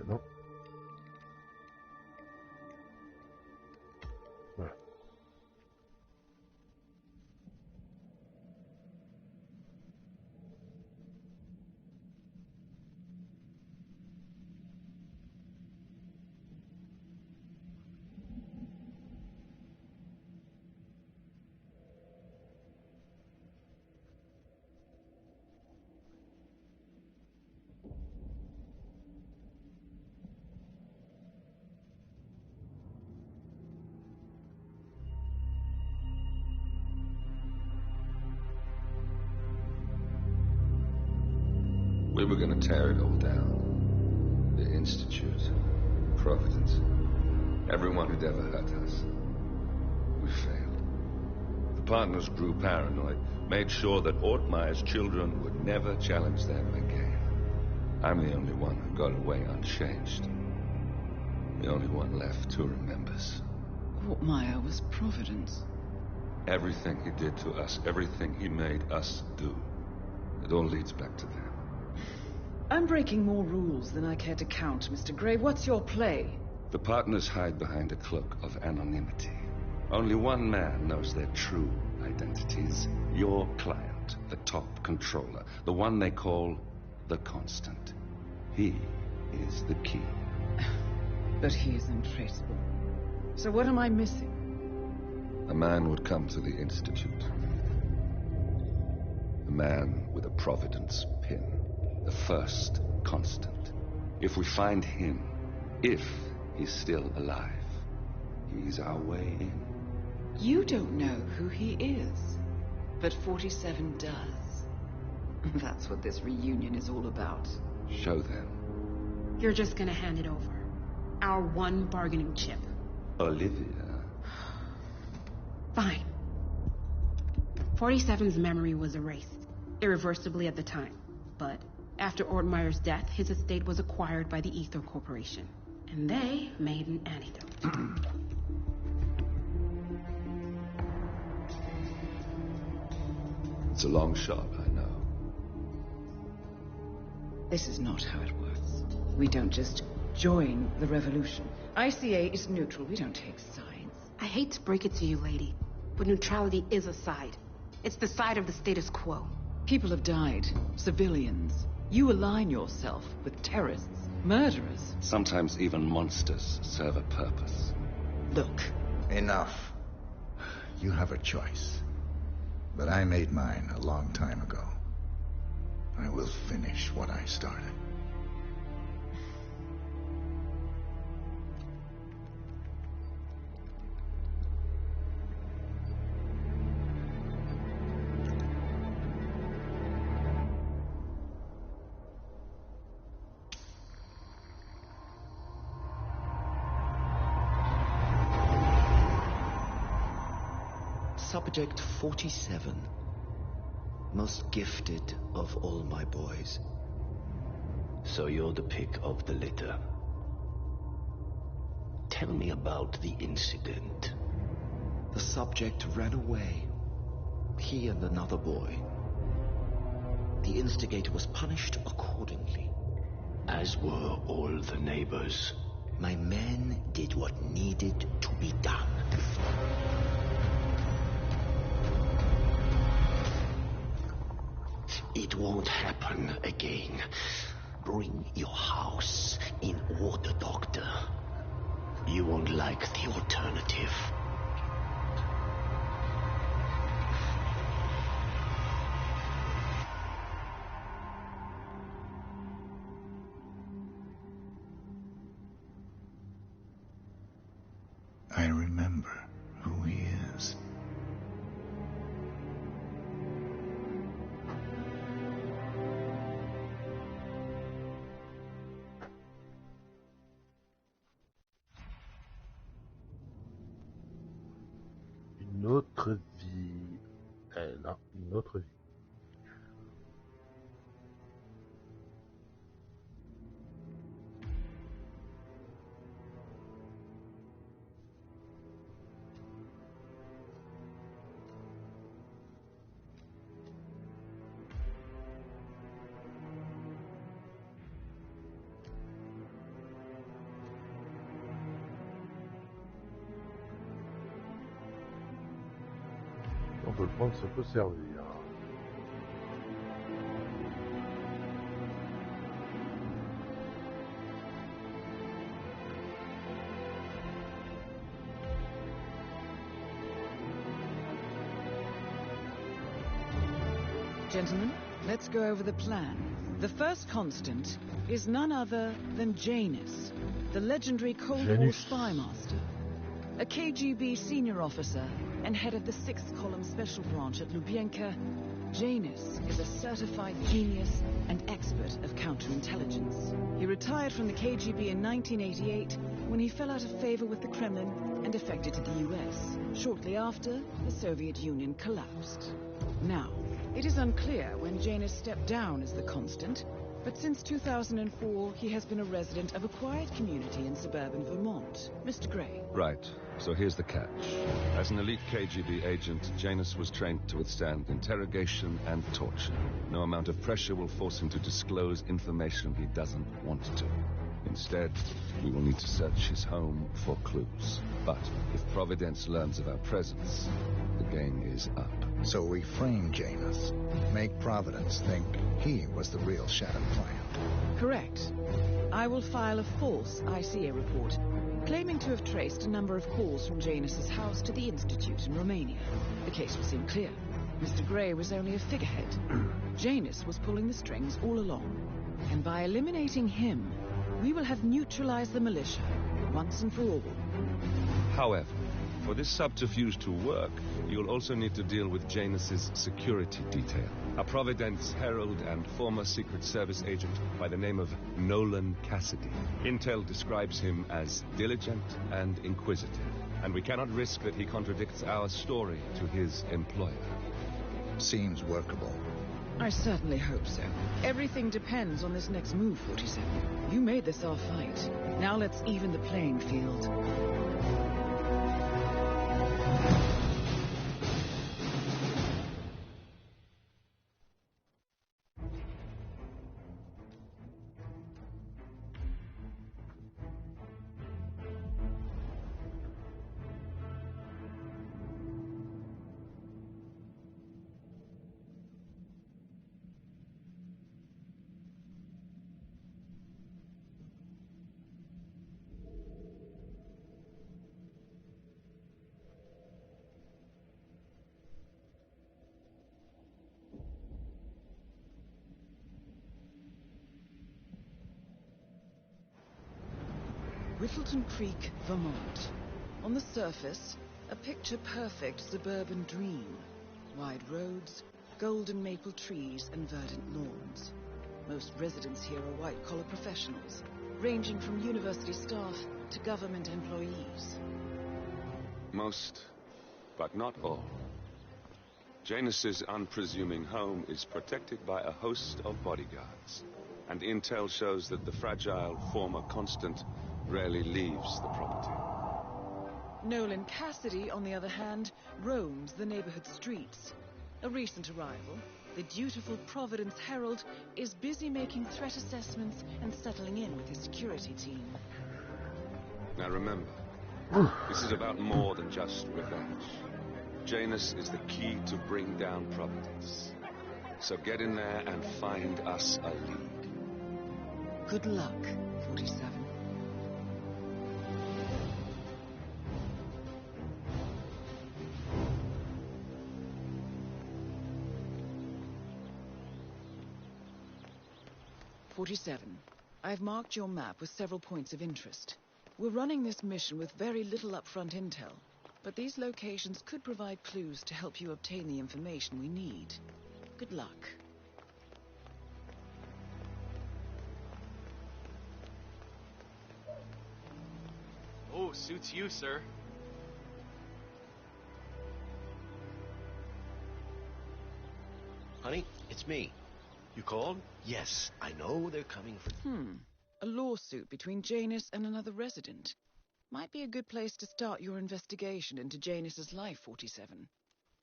Non. Voilà. We were going to tear it all down. The Institute, Providence, everyone who'd ever hurt us. We failed. The partners grew paranoid, made sure that Ortmeyer's children would never challenge them again. I'm the only one who got away unchanged. The only one left who remembers. Ortmeyer was Providence. Everything he did to us, everything he made us do, it all leads back to them. I'm breaking more rules than I care to count, Mr. Gray. What's your play? The partners hide behind a cloak of anonymity. Only one man knows their true identities. Your client, the top controller, the one they call the Constant. He is the key. But he is untraceable. So what am I missing? A man would come to the Institute. A man with a Providence pin. The first Constant. If we find him, if he's still alive, he's our way in. You don't know who he is, but 47 does. That's what this reunion is all about. Show them. You're just gonna hand it over. Our one bargaining chip. Olivia. Fine. 47's memory was erased, irreversibly at the time. But after Ortmeyer's death, his estate was acquired by the Ether Corporation. And they made an antidote. It's a long shot, I know. This is not how it works. We don't just join the revolution. ICA is neutral. We don't take sides. I hate to break it to you, lady, but neutrality is a side. It's the side of the status quo. People have died. Civilians. You align yourself with terrorists, murderers. Sometimes even monsters serve a purpose. Look. Enough. You have a choice. But I made mine a long time ago. I will finish what I started. Subject 47. Most gifted of all my boys. So you're the pick of the litter. Tell me about the incident. The subject ran away. He and another boy. The instigator was punished accordingly. As were all the neighbors. My men did what needed to be done. It won't happen again. Bring your house in order, Doctor. You won't like the alternative. I remember who he is. Une autre vie. Elle a une autre vie. on peut le prendre, ça peut servir. Gentlemen, let's go over the plan. The first constant is none other than Janus, the legendary Cold War spy master. A KGB senior officer and head of the 6th Column Special Branch at Lubyanka, Janus is a certified genius and expert of counterintelligence. He retired from the KGB in 1988 when he fell out of favor with the Kremlin and defected to the US. Shortly after, the Soviet Union collapsed. Now, it is unclear when Janus stepped down as the constant, but since 2004, he has been a resident of a quiet community in suburban Vermont. Mr. Gray. Right. So here's the catch. As an elite KGB agent, Janus was trained to withstand interrogation and torture. No amount of pressure will force him to disclose information he doesn't want to. Instead, we will need to search his home for clues. But if Providence learns of our presence, the game is up. So we frame Janus, make Providence think he was the real shattered plant. Correct. I will file a false ICA report, claiming to have traced a number of calls from Janus's house to the Institute in Romania. The case will seem clear. Mr. Gray was only a figurehead. Janus was pulling the strings all along. And by eliminating him, we will have neutralized the militia, once and for all. However, for this subterfuge to work, you'll also need to deal with Janus's security detail. A Providence herald and former Secret Service agent by the name of Nolan Cassidy. Intel describes him as diligent and inquisitive, and we cannot risk that he contradicts our story to his employer. Seems workable. I certainly hope so. Everything depends on this next move, 47. You made this our fight. Now let's even the playing field. Whittleton Creek, Vermont. On the surface, a picture-perfect suburban dream. Wide roads, golden maple trees, and verdant lawns. Most residents here are white-collar professionals, ranging from university staff to government employees. Most, but not all. Janus's unpresuming home is protected by a host of bodyguards, and intel shows that the fragile former constant rarely leaves the property. Nolan Cassidy, on the other hand, roams the neighborhood streets. A recent arrival, the dutiful Providence Herald is busy making threat assessments and settling in with his security team. Now remember, this is about more than just revenge. Janus is the key to bring down Providence. So get in there and find us a lead. Good luck, 47. I've marked your map with several points of interest. We're running this mission with very little upfront intel, but these locations could provide clues to help you obtain the information we need. Good luck. Oh, suits you, sir. Honey, it's me. You called? Yes, I know they're coming for... A lawsuit between Janus and another resident. Might be a good place to start your investigation into Janus's life, 47.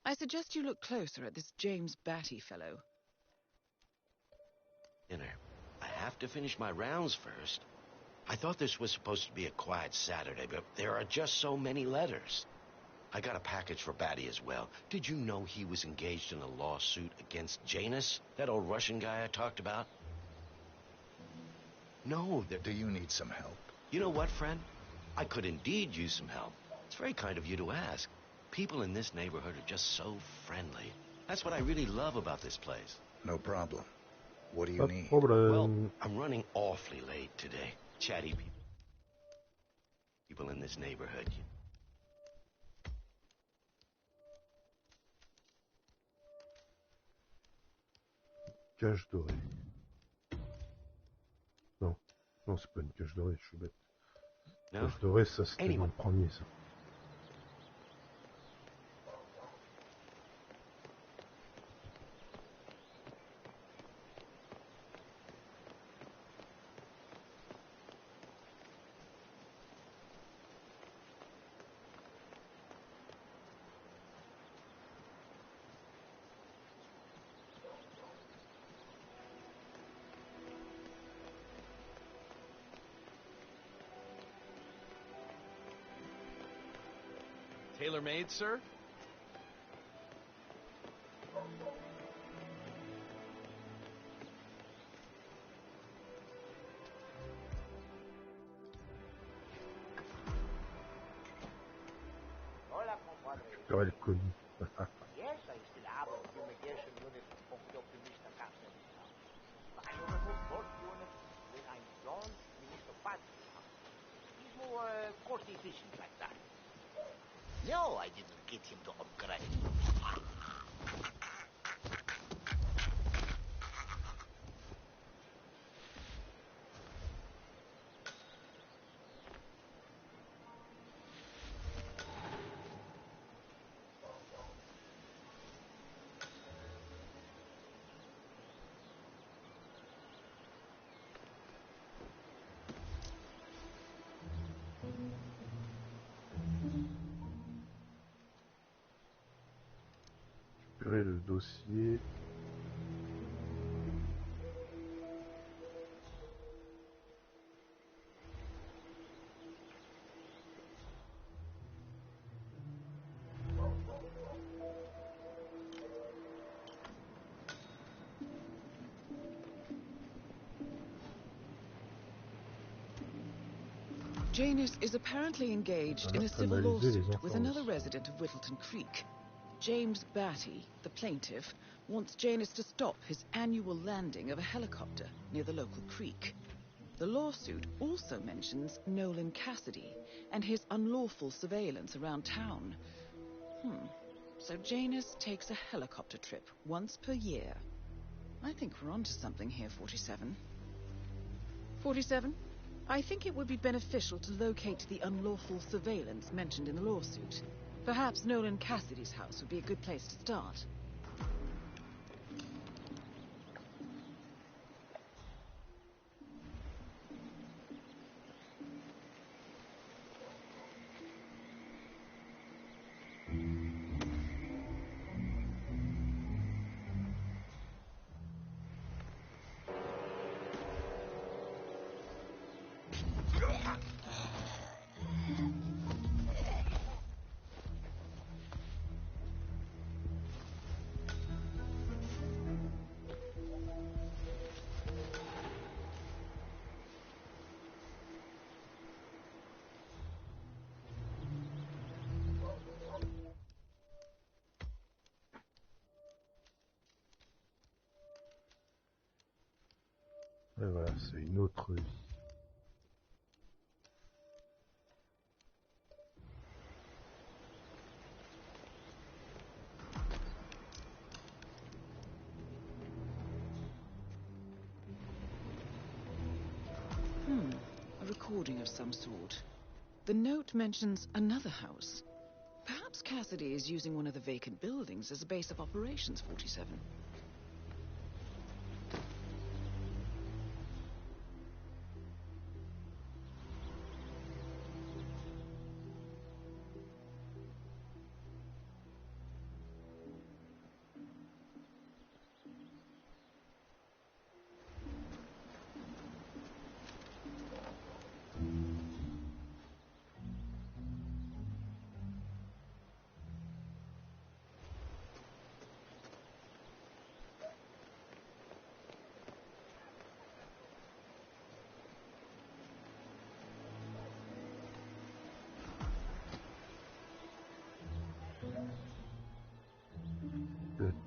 I suggest you look closer at this James Batty fellow. Dinner. I have to finish my rounds first. I thought this was supposed to be a quiet Saturday, but there are just so many letters. I got a package for Batty as well. Did you know he was engaged in a lawsuit against Janus? That old Russian guy I talked about? No, Do you need some help? You know what, friend? I could indeed use some help. It's very kind of you to ask. People in this neighborhood are just so friendly. That's what I really love about this place. No problem. What do you Pas de need? problème. Well, I'm running awfully late today. Chatty people in this neighborhood. Cage dorée. Non. Non, c'est pas une cage dorée, je suis bête. No? Cage dorée, ça c'était Anyway. dans le premier, ça. Tailor-made, sir? Récupérer le colis. Yes, I still have a fumigation unit hooked up to Mr. Captain. I remove both units when I'm done with Mr. Partie. He's more cost efficient like that. No, I didn't get him to upgrade. Récupérer le dossier. Janus is apparently engaged in a civil lawsuit with another resident of Whittleton Creek. James Batty, the plaintiff, wants Janus to stop his annual landing of a helicopter near the local creek. The lawsuit also mentions Nolan Cassidy and his unlawful surveillance around town. So Janus takes a helicopter trip once per year. I think we're onto something here, 47. 47? I think it would be beneficial to locate the unlawful surveillance mentioned in the lawsuit. Perhaps Nolan Cassidy's house would be a good place to start. Et voilà, c'est une autre vie. A recording of some sort. The note mentions another house. Perhaps Cassidy is using one of the vacant buildings as a base of operations, 47.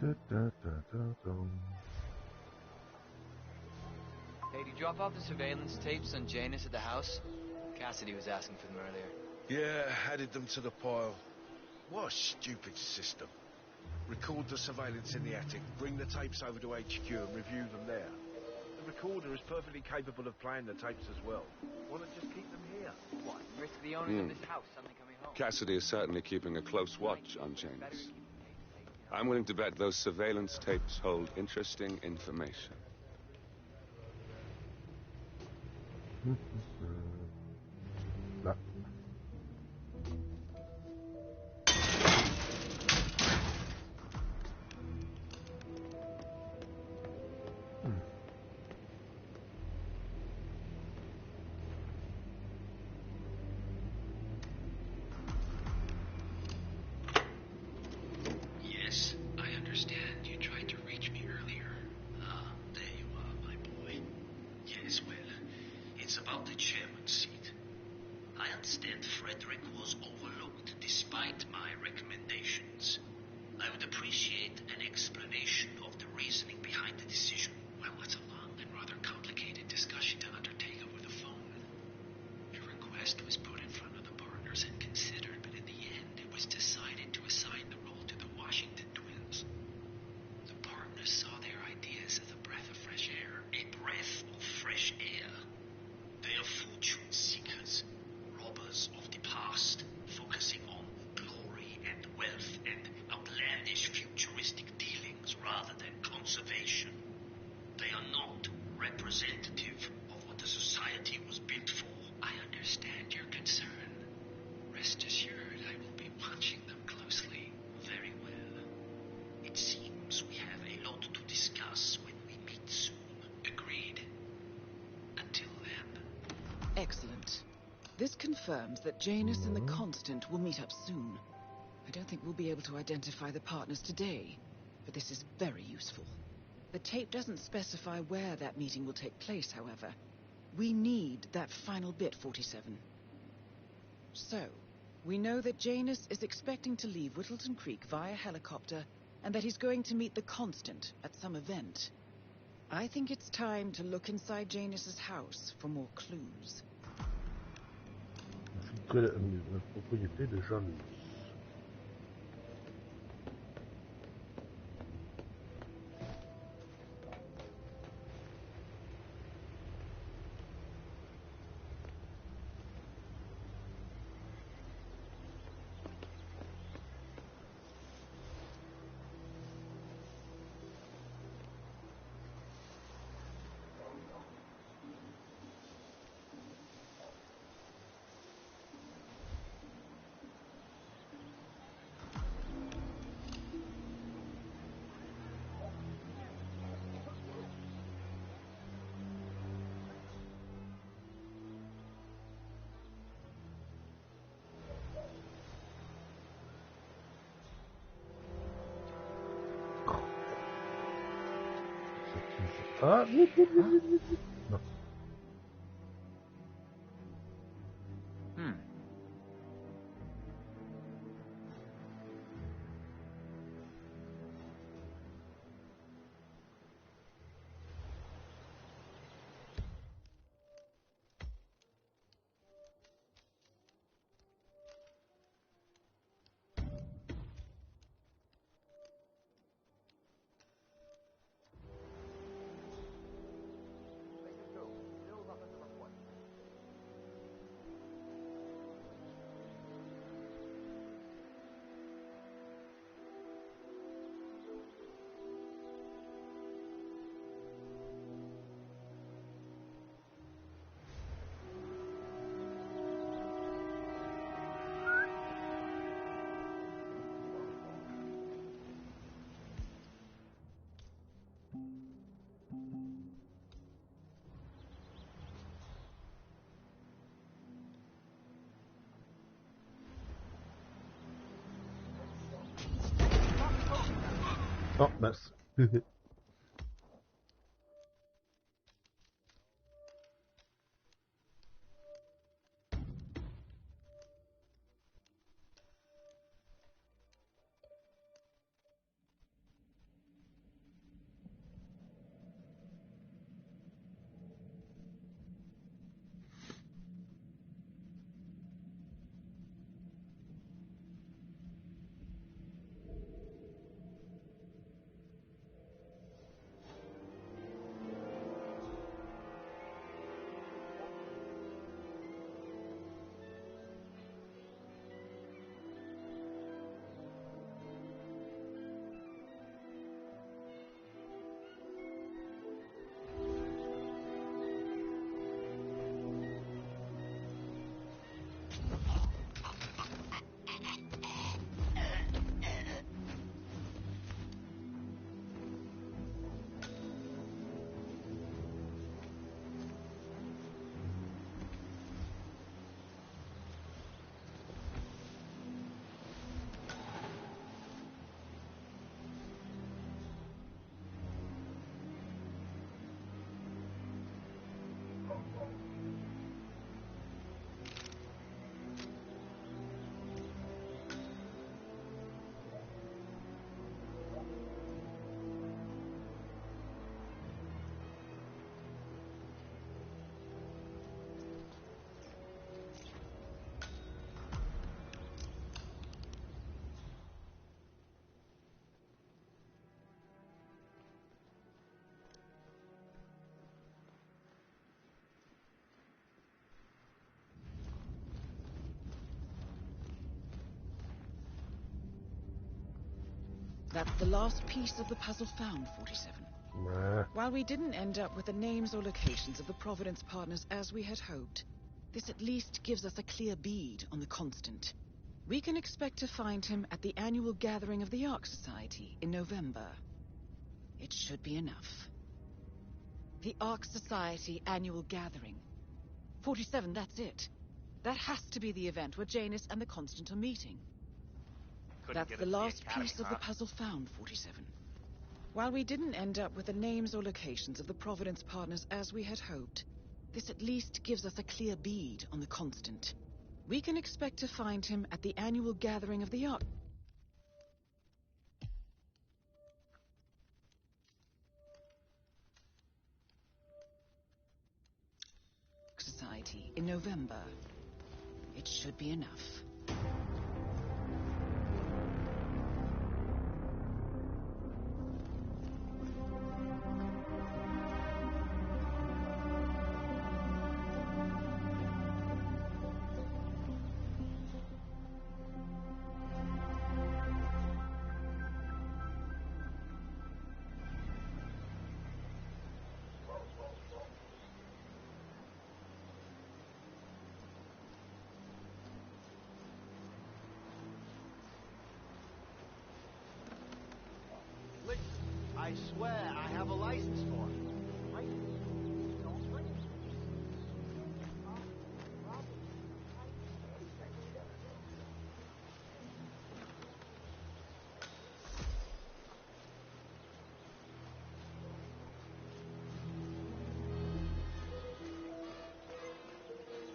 Hey, did you drop off the surveillance tapes on Janus at the house? Cassidy was asking for them earlier. Yeah, added them to the pile. What a stupid system. Record the surveillance in the attic, bring the tapes over to HQ and review them there. The recorder is perfectly capable of playing the tapes as well. Why not just keep them here? What, risk the owners of this house suddenly coming home? Cassidy is certainly keeping a close watch on Janus. I'm willing to bet those surveillance tapes hold interesting information. Là. Yes, I understand you tried to reach me earlier. Ah, there you are, my boy. Yes, well, it's about the chairman's seat. I understand Frederick was overlooked despite my recommendations. I would appreciate an explanation of the reasoning behind the decision. Well, it's a long and rather complicated discussion to undertake over the phone. Your request was put in front of the partners and considered, but in the end, it was decided to assign the role to the Washington twins. The partners saw their ideas as a breath of fresh air. A breath of fresh air. They are fortune seekers, robbers of the past, focusing on glory and wealth and outlandish futuristic dealings rather than conservation. They are not representative of what the society was built for. I understand your concern. Rest assured, I will be watching them closely. Very well. It seems we have a lot to discuss when we meet soon. Agreed. Until then. Excellent. This confirms that Janus and the Constant will meet up soon. I don't think we'll be able to identify the partners today, but this is very useful. The tape doesn't specify where that meeting will take place, however. We need that final bit, 47. So, we know that Janus is expecting to leave Whittleton Creek via helicopter, and that he's going to meet the Constant at some event. I think it's time to look inside Janus's house for more clues. La propriété de Janus. Ah, vite, vite, vite, vite, vite. Non. Oh, mince. That's the last piece of the puzzle found, 47. Nah. While we didn't end up with the names or locations of the Providence partners as we had hoped, this at least gives us a clear bead on the Constant. We can expect to find him at the annual gathering of the Ark Society in November. It should be enough. The Ark Society annual gathering. 47, that's it. That has to be the event where Janus and the Constant are meeting. That's the last piece of the puzzle found, 47. While we didn't end up with the names or locations of the Providence partners as we had hoped, this at least gives us a clear bead on the Constant. We can expect to find him at the annual gathering of the Ark Society in November. It should be enough. I swear I have a license for it.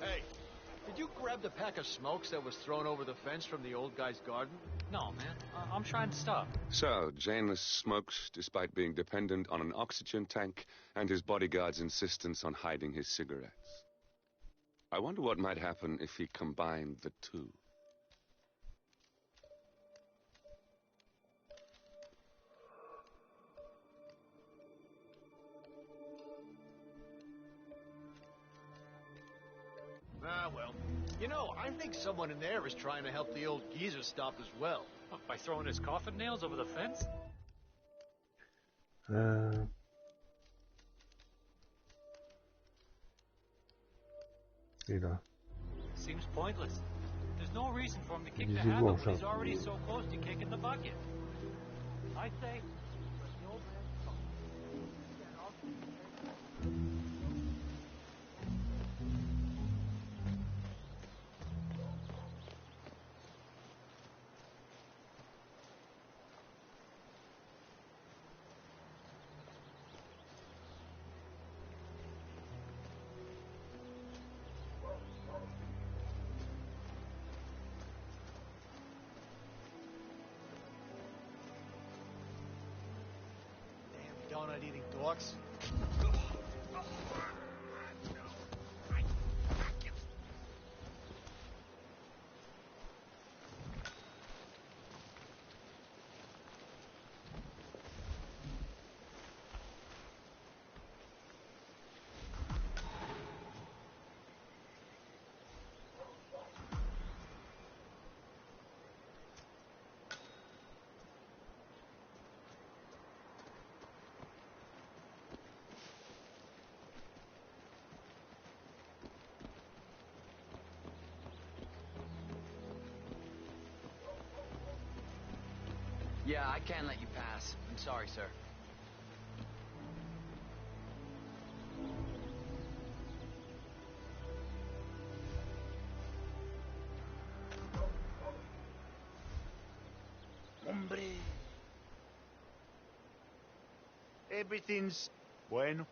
Hey, did you grab the pack of smokes that was thrown over the fence from the old guy's garden? No, man. I'm trying to stop. So, Janus smokes despite being dependent on an oxygen tank and his bodyguard's insistence on hiding his cigarettes. I wonder what might happen if he combined the two. Ah, well. You know, I think someone in there is trying to help the old geezer stop as well. What, by throwing his coffin nails over the fence? Et là. Seems pointless. There's no reason for him to kick the Visiblement, handle when ça. he's already so close to kicking the bucket. I say... Donut-eating dorks. Yeah, I can't let you pass. I'm sorry, sir. Hombre. Everything's bueno.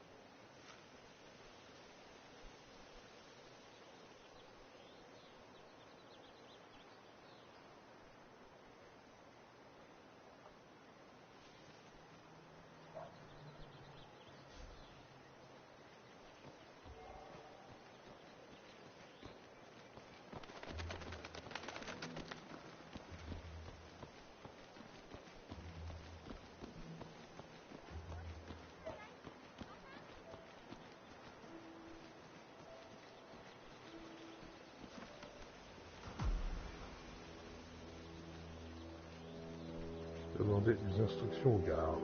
demander des instructions aux gardes.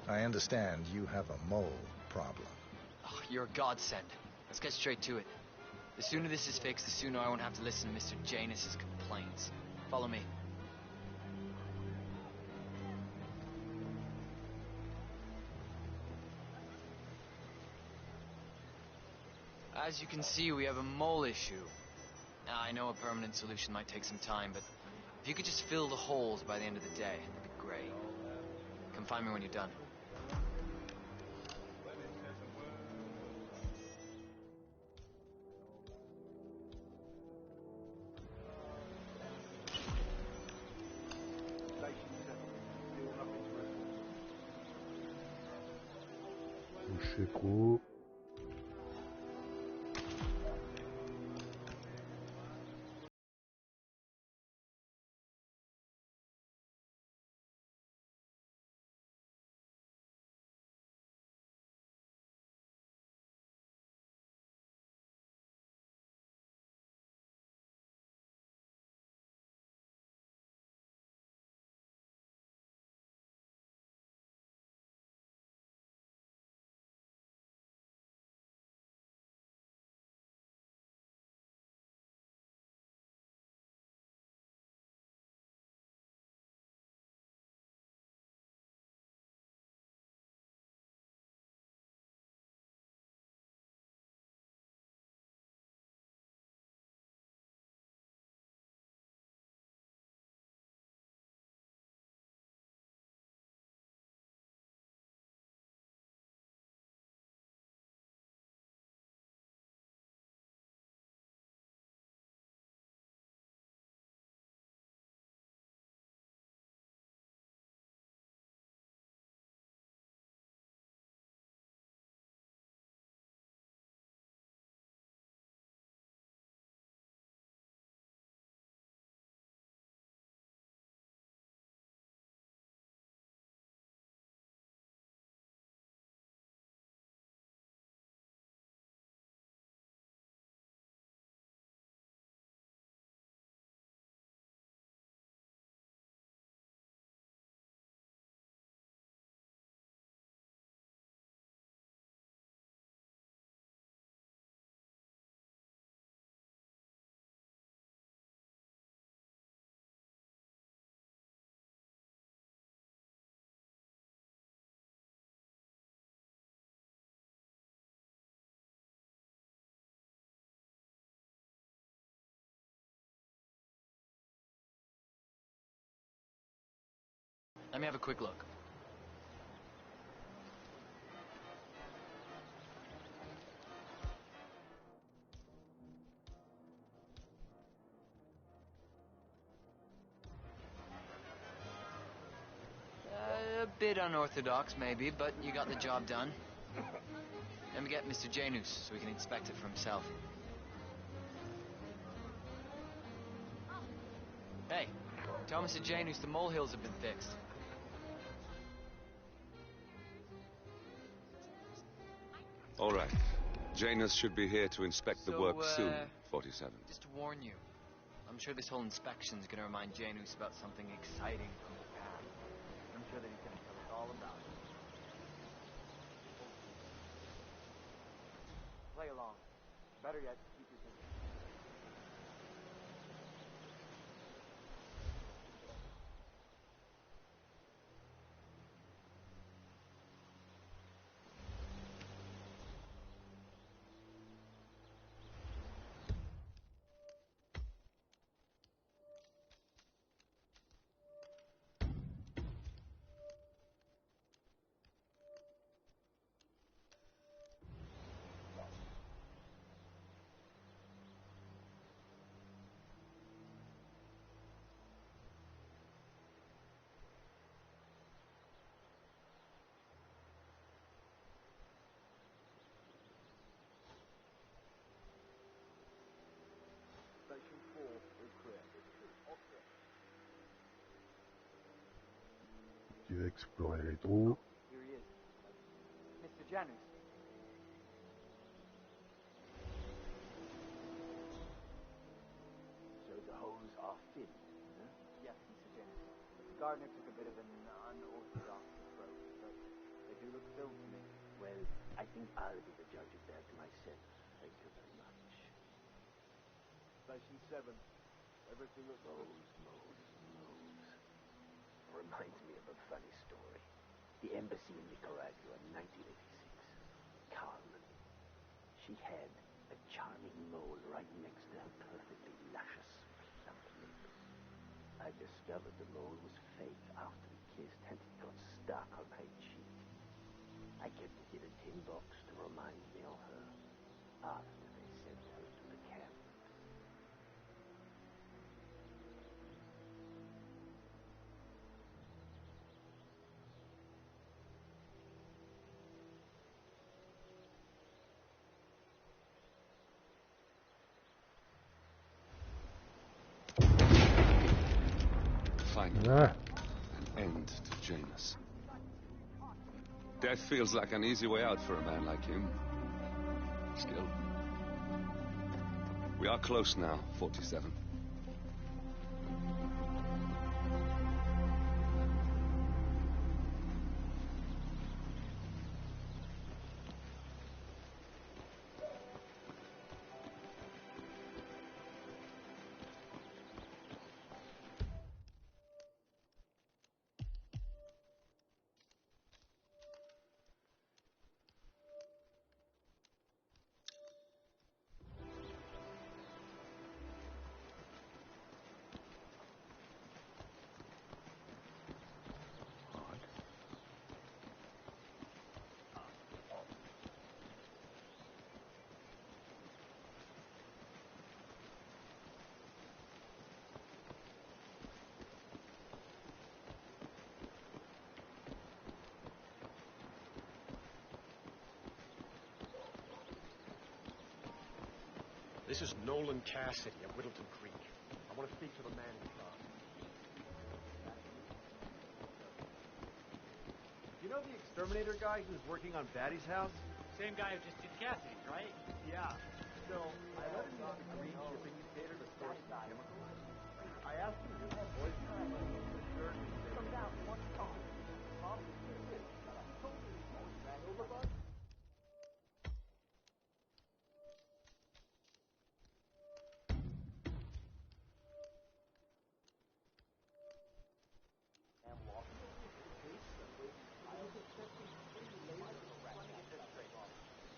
I understand you have a mole problem. Oh, you're a godsend. Let's get straight to it. The sooner this is fixed, the sooner I won't have to listen to Mr. Janus's complaints. Follow me. As you can see, we have a mole issue. Now, I know a permanent solution might take some time, but if you could just fill the holes by the end of the day, that'd be great. Come find me when you're done. Toucher trop. Let me have a quick look. A bit unorthodox, maybe, but you got the job done. Let me get Mr. Janus so he can inspect it for himself. Hey, tell Mr. Janus the molehills have been fixed. All right. Janus should be here to inspect the work soon, 47. Just to warn you, I'm sure this whole inspection's gonna remind Janus about something exciting from the past. I'm sure that he's gonna tell us all about it. Play along. Better yet, keep your distance. Tu veux explorer les trous. Here he is. Mr. Janus. So the holes are filled, huh? Yes, Mr. Janus. The gardener took a bit of an unorthodox approach, but they do look filled to me. Well, I think I'll be the judge of that myself. Thank you very much. Station 7. Everything looks... Moles. Reminds me of a funny story. The embassy in Nicaragua in 1986. Carmen. She had a charming mole right next to her perfectly luscious, plump lips. I discovered the mole was fake after we kissed and it got stuck on my cheek. I kept it in a tin box to remind me of her after they sent her to the camp. Finally, an end to Janus. Death feels like an easy way out for a man like him. Still. We are close now, 47. This is Nolan Cassidy at Whittleton Creek. I want to speak to the man in charge. You know the exterminator guy who's working on Batty's house? Same guy who just did Cassidy's, right? Yeah. So, I let him use the green shipping container to store some chemicals. I asked him to use the voice time, but the shirt from that one time. Mom, got a totally bag overbug.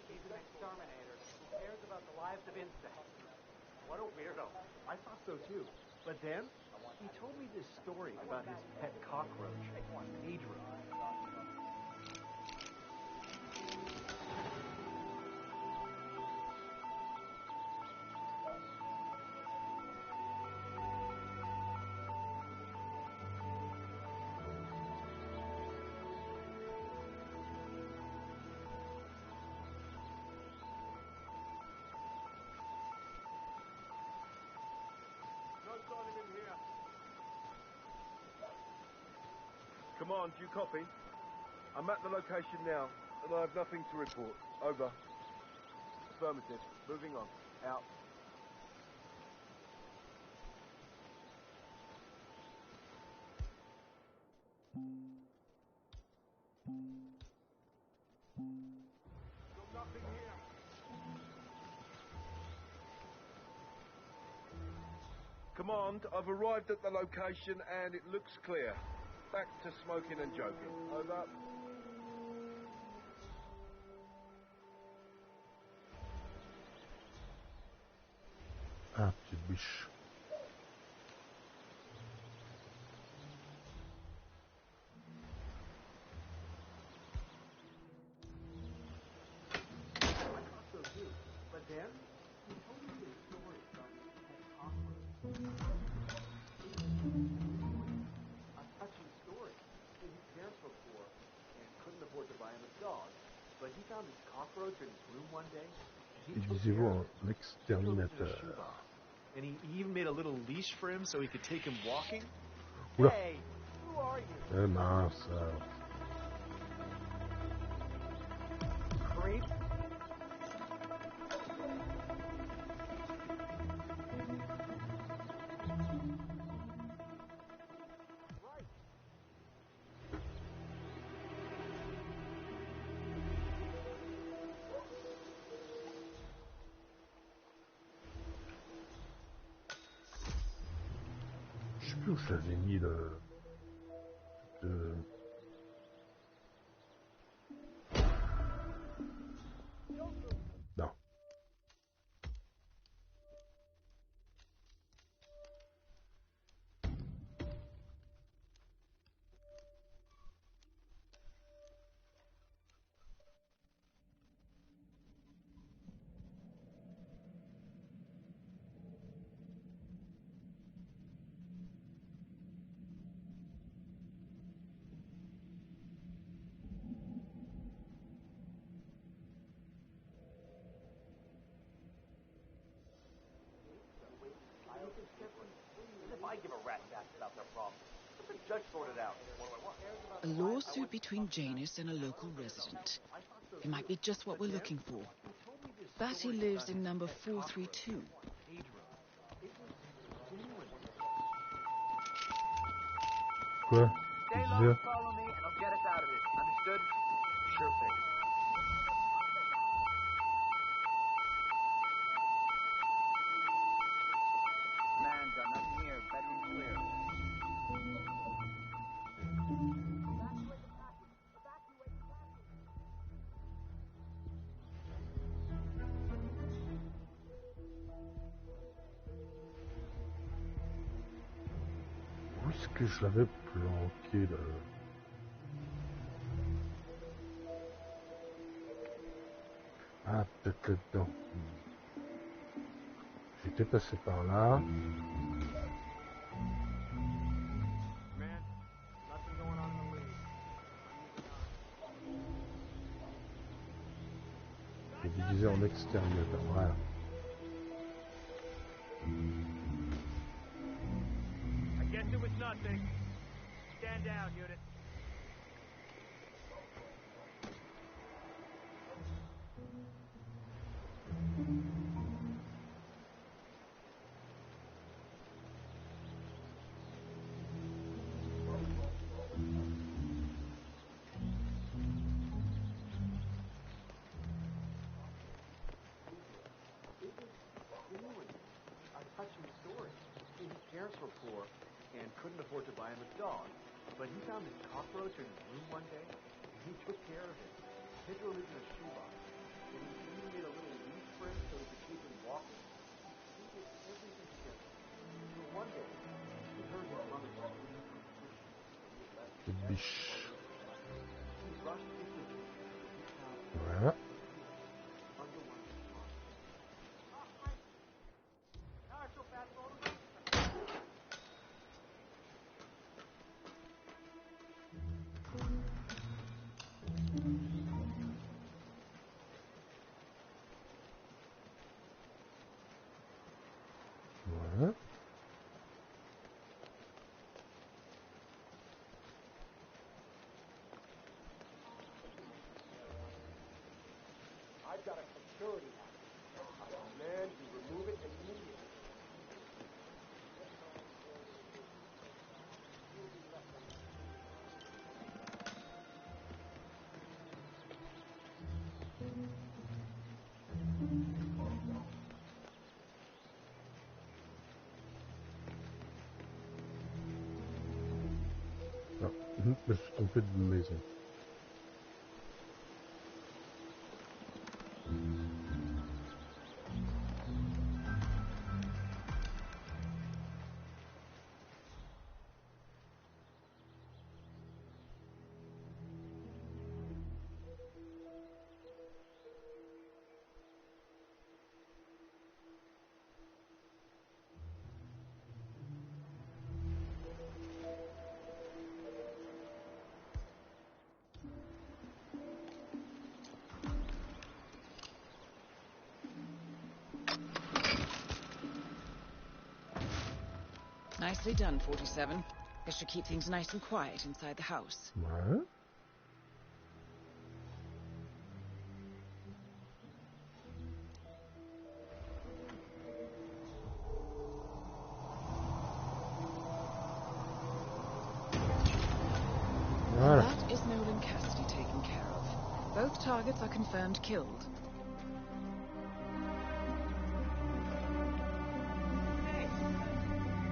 He's an exterminator who cares about the lives of insects. What a weirdo. I thought so too. But then, he told me this story about his pet cockroach, Pedro. Command, do you copy? I'm at the location now, and I have nothing to report. Over. Affirmative. Moving on. Out. Got nothing here. Command, I've arrived at the location and it looks clear. Back to smoking and joking. Over. Ah, petite biche. So too. But then, he told me this story about his pet cockroach. A touching story. His parents were poor and couldn't afford to buy him a dog. But he found this cockroach in his room one day. Utilisez-vous un exterminateur. And he even made a little leash for him so he could take him walking. Oula. Hey, Eh mince. Creep. Je sais plus où j'avais mis le... Non. If I give a rat's ass about their problem, let the judge sort it out. What do I want? A lawsuit between Janus and a local resident. It might be just what we're looking for. Partie lives in number 432. Quoi? Stay low, follow me, and I'll get us out of this. Understood? Sure thing. Man, got nothing here. Bedroom clear. Où est-ce que je l'avais planqué là? Ah, peut-être là-dedans. J'étais passé par là. Je divisé en exterminateur, voilà. I guess it was nothing. Stand down, unit. Parents were poor and couldn't afford to buy him a dog, but he found this cockroach in his room one day, and he took care of it. Pedro lived in a shoebox, and he even made a little leash for him so he could keep him walking. He did everything together. So one day, he heard his mother scream from the kitchen, and he left his bed. He rushed into the kitchen. Voilà. Under one of his arms. Not so fast, all the way. Voilà. I've got a security hack. I demand you remove it immediately. Non, je me suis trompé de maison. Nicely done, 47. This should keep things nice and quiet inside the house. Ouais. Voilà. That is Nolan Cassidy taken care of. Both targets are confirmed killed.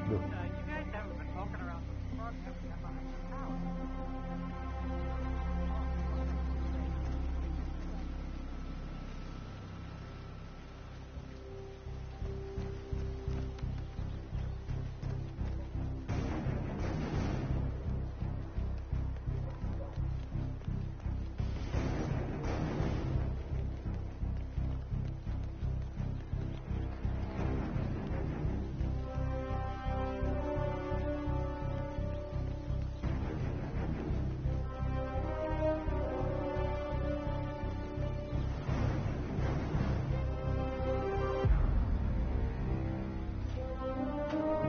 No. You guys haven't been poking around the front of the house.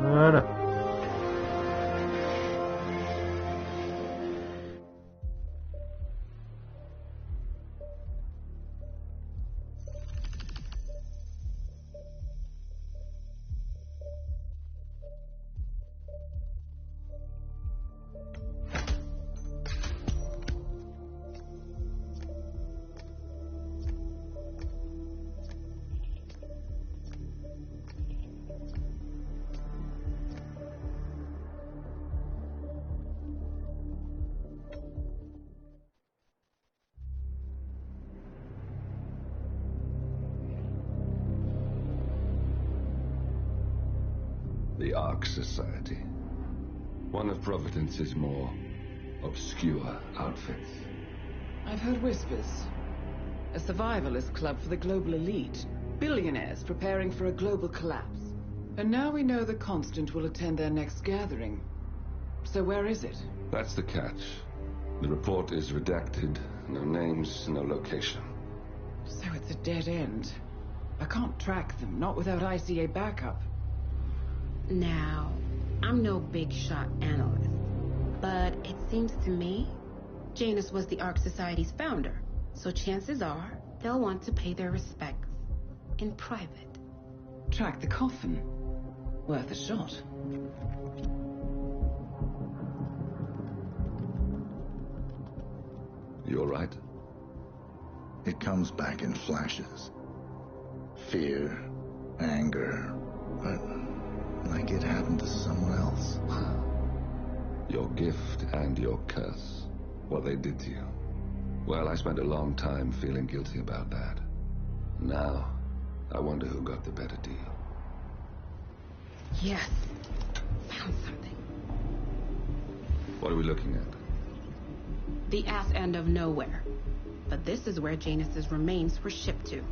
Voilà. The Ark Society. One of Providence's more obscure outfits. I've heard whispers. A survivalist club for the global elite. Billionaires preparing for a global collapse. And now we know the Constant will attend their next gathering. So where is it? That's the catch. The report is redacted. No names, no location. So it's a dead end. I can't track them, not without ICA backup. Now, I'm no big shot analyst, but it seems to me Janus was the Ark Society's founder, so chances are they'll want to pay their respects in private. Track the coffin. Worth a shot. You all right? It comes back in flashes. Fear, anger, but like it happened to someone else. Your gift and your curse. What they did to you. Well, I spent a long time feeling guilty about that. Now, I wonder who got the better deal. Yes. Found something. What are we looking at? The ass end of nowhere. But this is where Janus's remains were shipped to.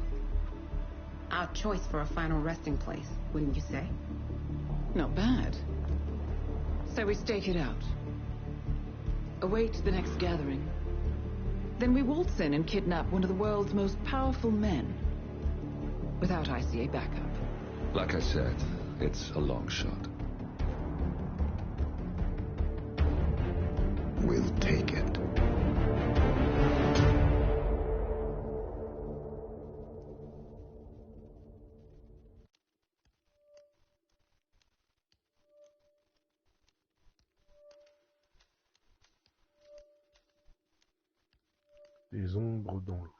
Our choice for a final resting place, wouldn't you say? Not bad. So we stake it out. Await the next gathering. Then we waltz in and kidnap one of the world's most powerful men. Without ICA backup. Like I said, it's a long shot. We'll take it. Des ombres dans l'eau.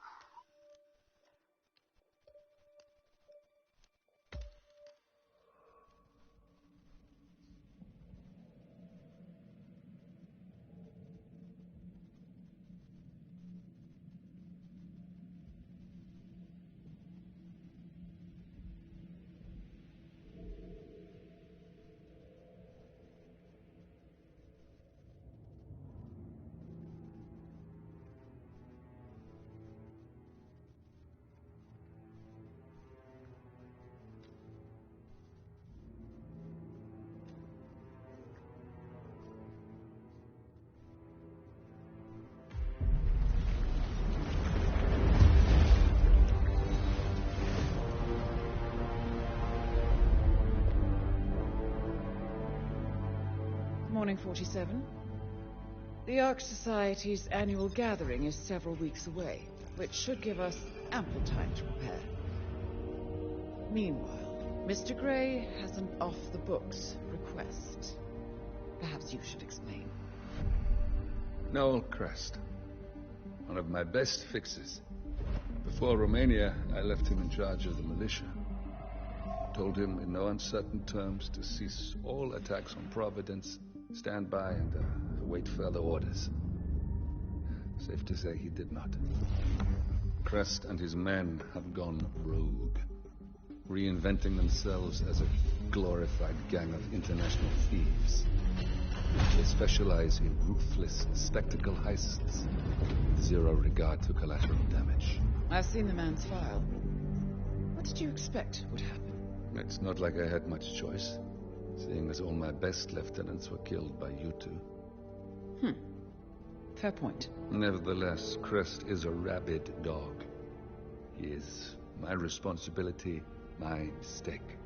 Morning, 47. The Ark Society's annual gathering is several weeks away, which should give us ample time to prepare. Meanwhile, Mr. Gray has an off-the-books request. Perhaps you should explain. Noel Crest. One of my best fixes. Before Romania, I left him in charge of the militia. Told him in no uncertain terms to cease all attacks on Providence, stand by, and await further orders. Safe to say he did not. Crest and his men have gone rogue, reinventing themselves as a glorified gang of international thieves. They specialize in ruthless spectacle heists, with zero regard to collateral damage. I've seen the man's file. What did you expect would happen? It's not like I had much choice, seeing as all my best lieutenants were killed by you two. Fair point. Nevertheless, Crest is a rabid dog. He is my responsibility, my stake.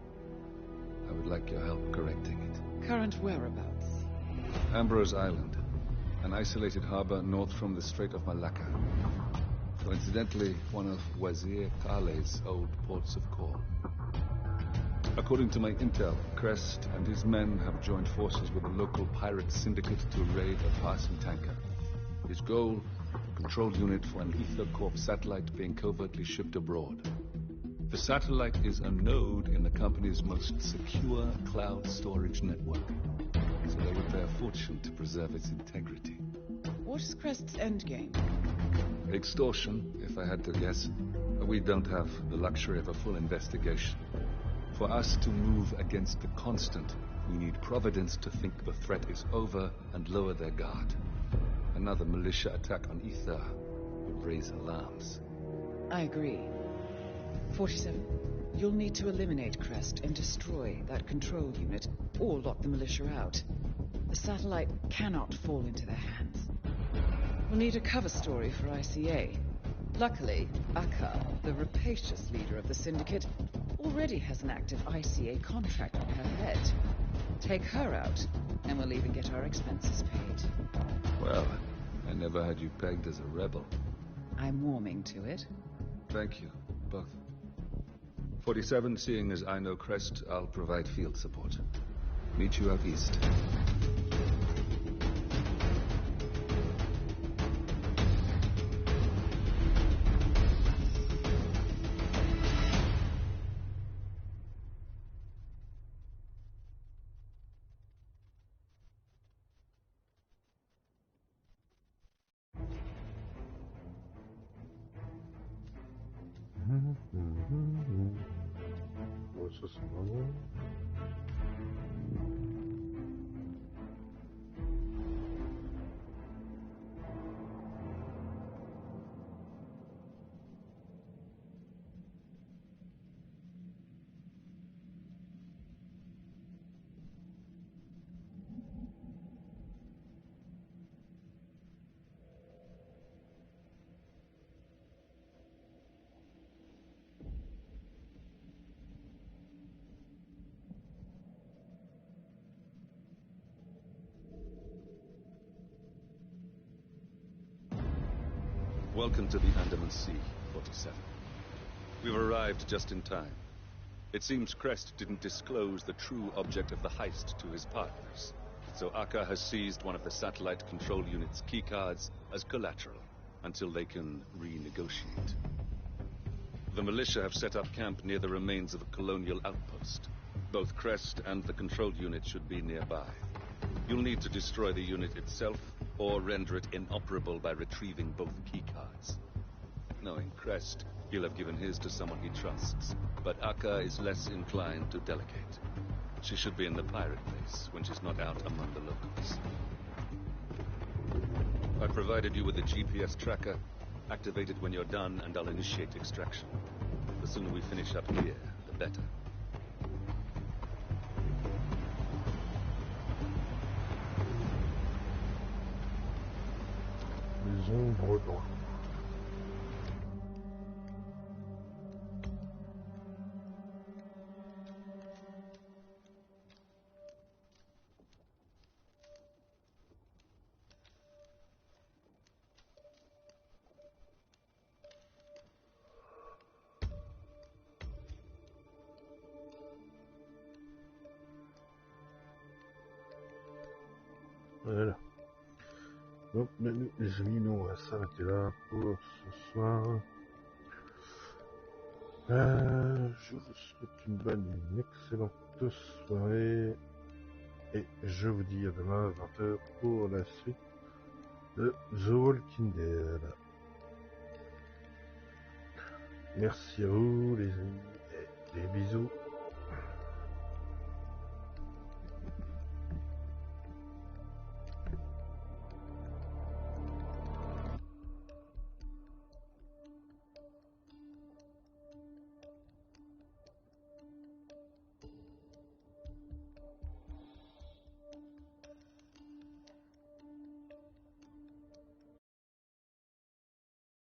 I would like your help correcting it. Current whereabouts? Ambrose Island, an isolated harbor north from the Strait of Malacca. Coincidentally, one of Wazir Kale's old ports of call. According to my intel, Crest and his men have joined forces with a local pirate syndicate to raid a passing tanker. His goal, a control unit for an Ether Corp satellite being covertly shipped abroad. The satellite is a node in the company's most secure cloud storage network, so they would pay a fortune to preserve its integrity. What is Crest's endgame? Extortion, if I had to guess. We don't have the luxury of a full investigation. For us to move against the constant, we need Providence to think the threat is over and lower their guard. Another militia attack on Ether would raise alarms. I agree. 47. You'll need to eliminate Crest and destroy that control unit, or lock the militia out. The satellite cannot fall into their hands. We'll need a cover story for ICA. Luckily, Akka, the rapacious leader of the syndicate, already has an active ICA contract on her head. Take her out, and we'll even get our expenses paid. Well, I never had you pegged as a rebel. I'm warming to it. Thank you, both. 47, seeing as I know Crest, I'll provide field support. Meet you out east. What's this one? Welcome to the Andaman Sea, 47. We've arrived just in time. It seems Crest didn't disclose the true object of the heist to his partners, so Akka has seized one of the satellite control unit's keycards as collateral until they can renegotiate. The militia have set up camp near the remains of a colonial outpost. Both Crest and the control unit should be nearby. You'll need to destroy the unit itself or render it inoperable by retrieving both keycards. Knowing Crest, he'll have given his to someone he trusts, but Akka is less inclined to delegate. She should be in the pirate base when she's not out among the locals. I provided you with a GPS tracker. Activate it when you're done, and I'll initiate extraction. The sooner we finish up here, the better. Maison Breton. Voilà. Donc, les amis, nous, on va s'arrêter là pour ce soir. Je vous souhaite une bonne, une excellente soirée. Et je vous dis à demain à 20h pour la suite de The Walking Dead. Merci à vous, les amis, et des bisous.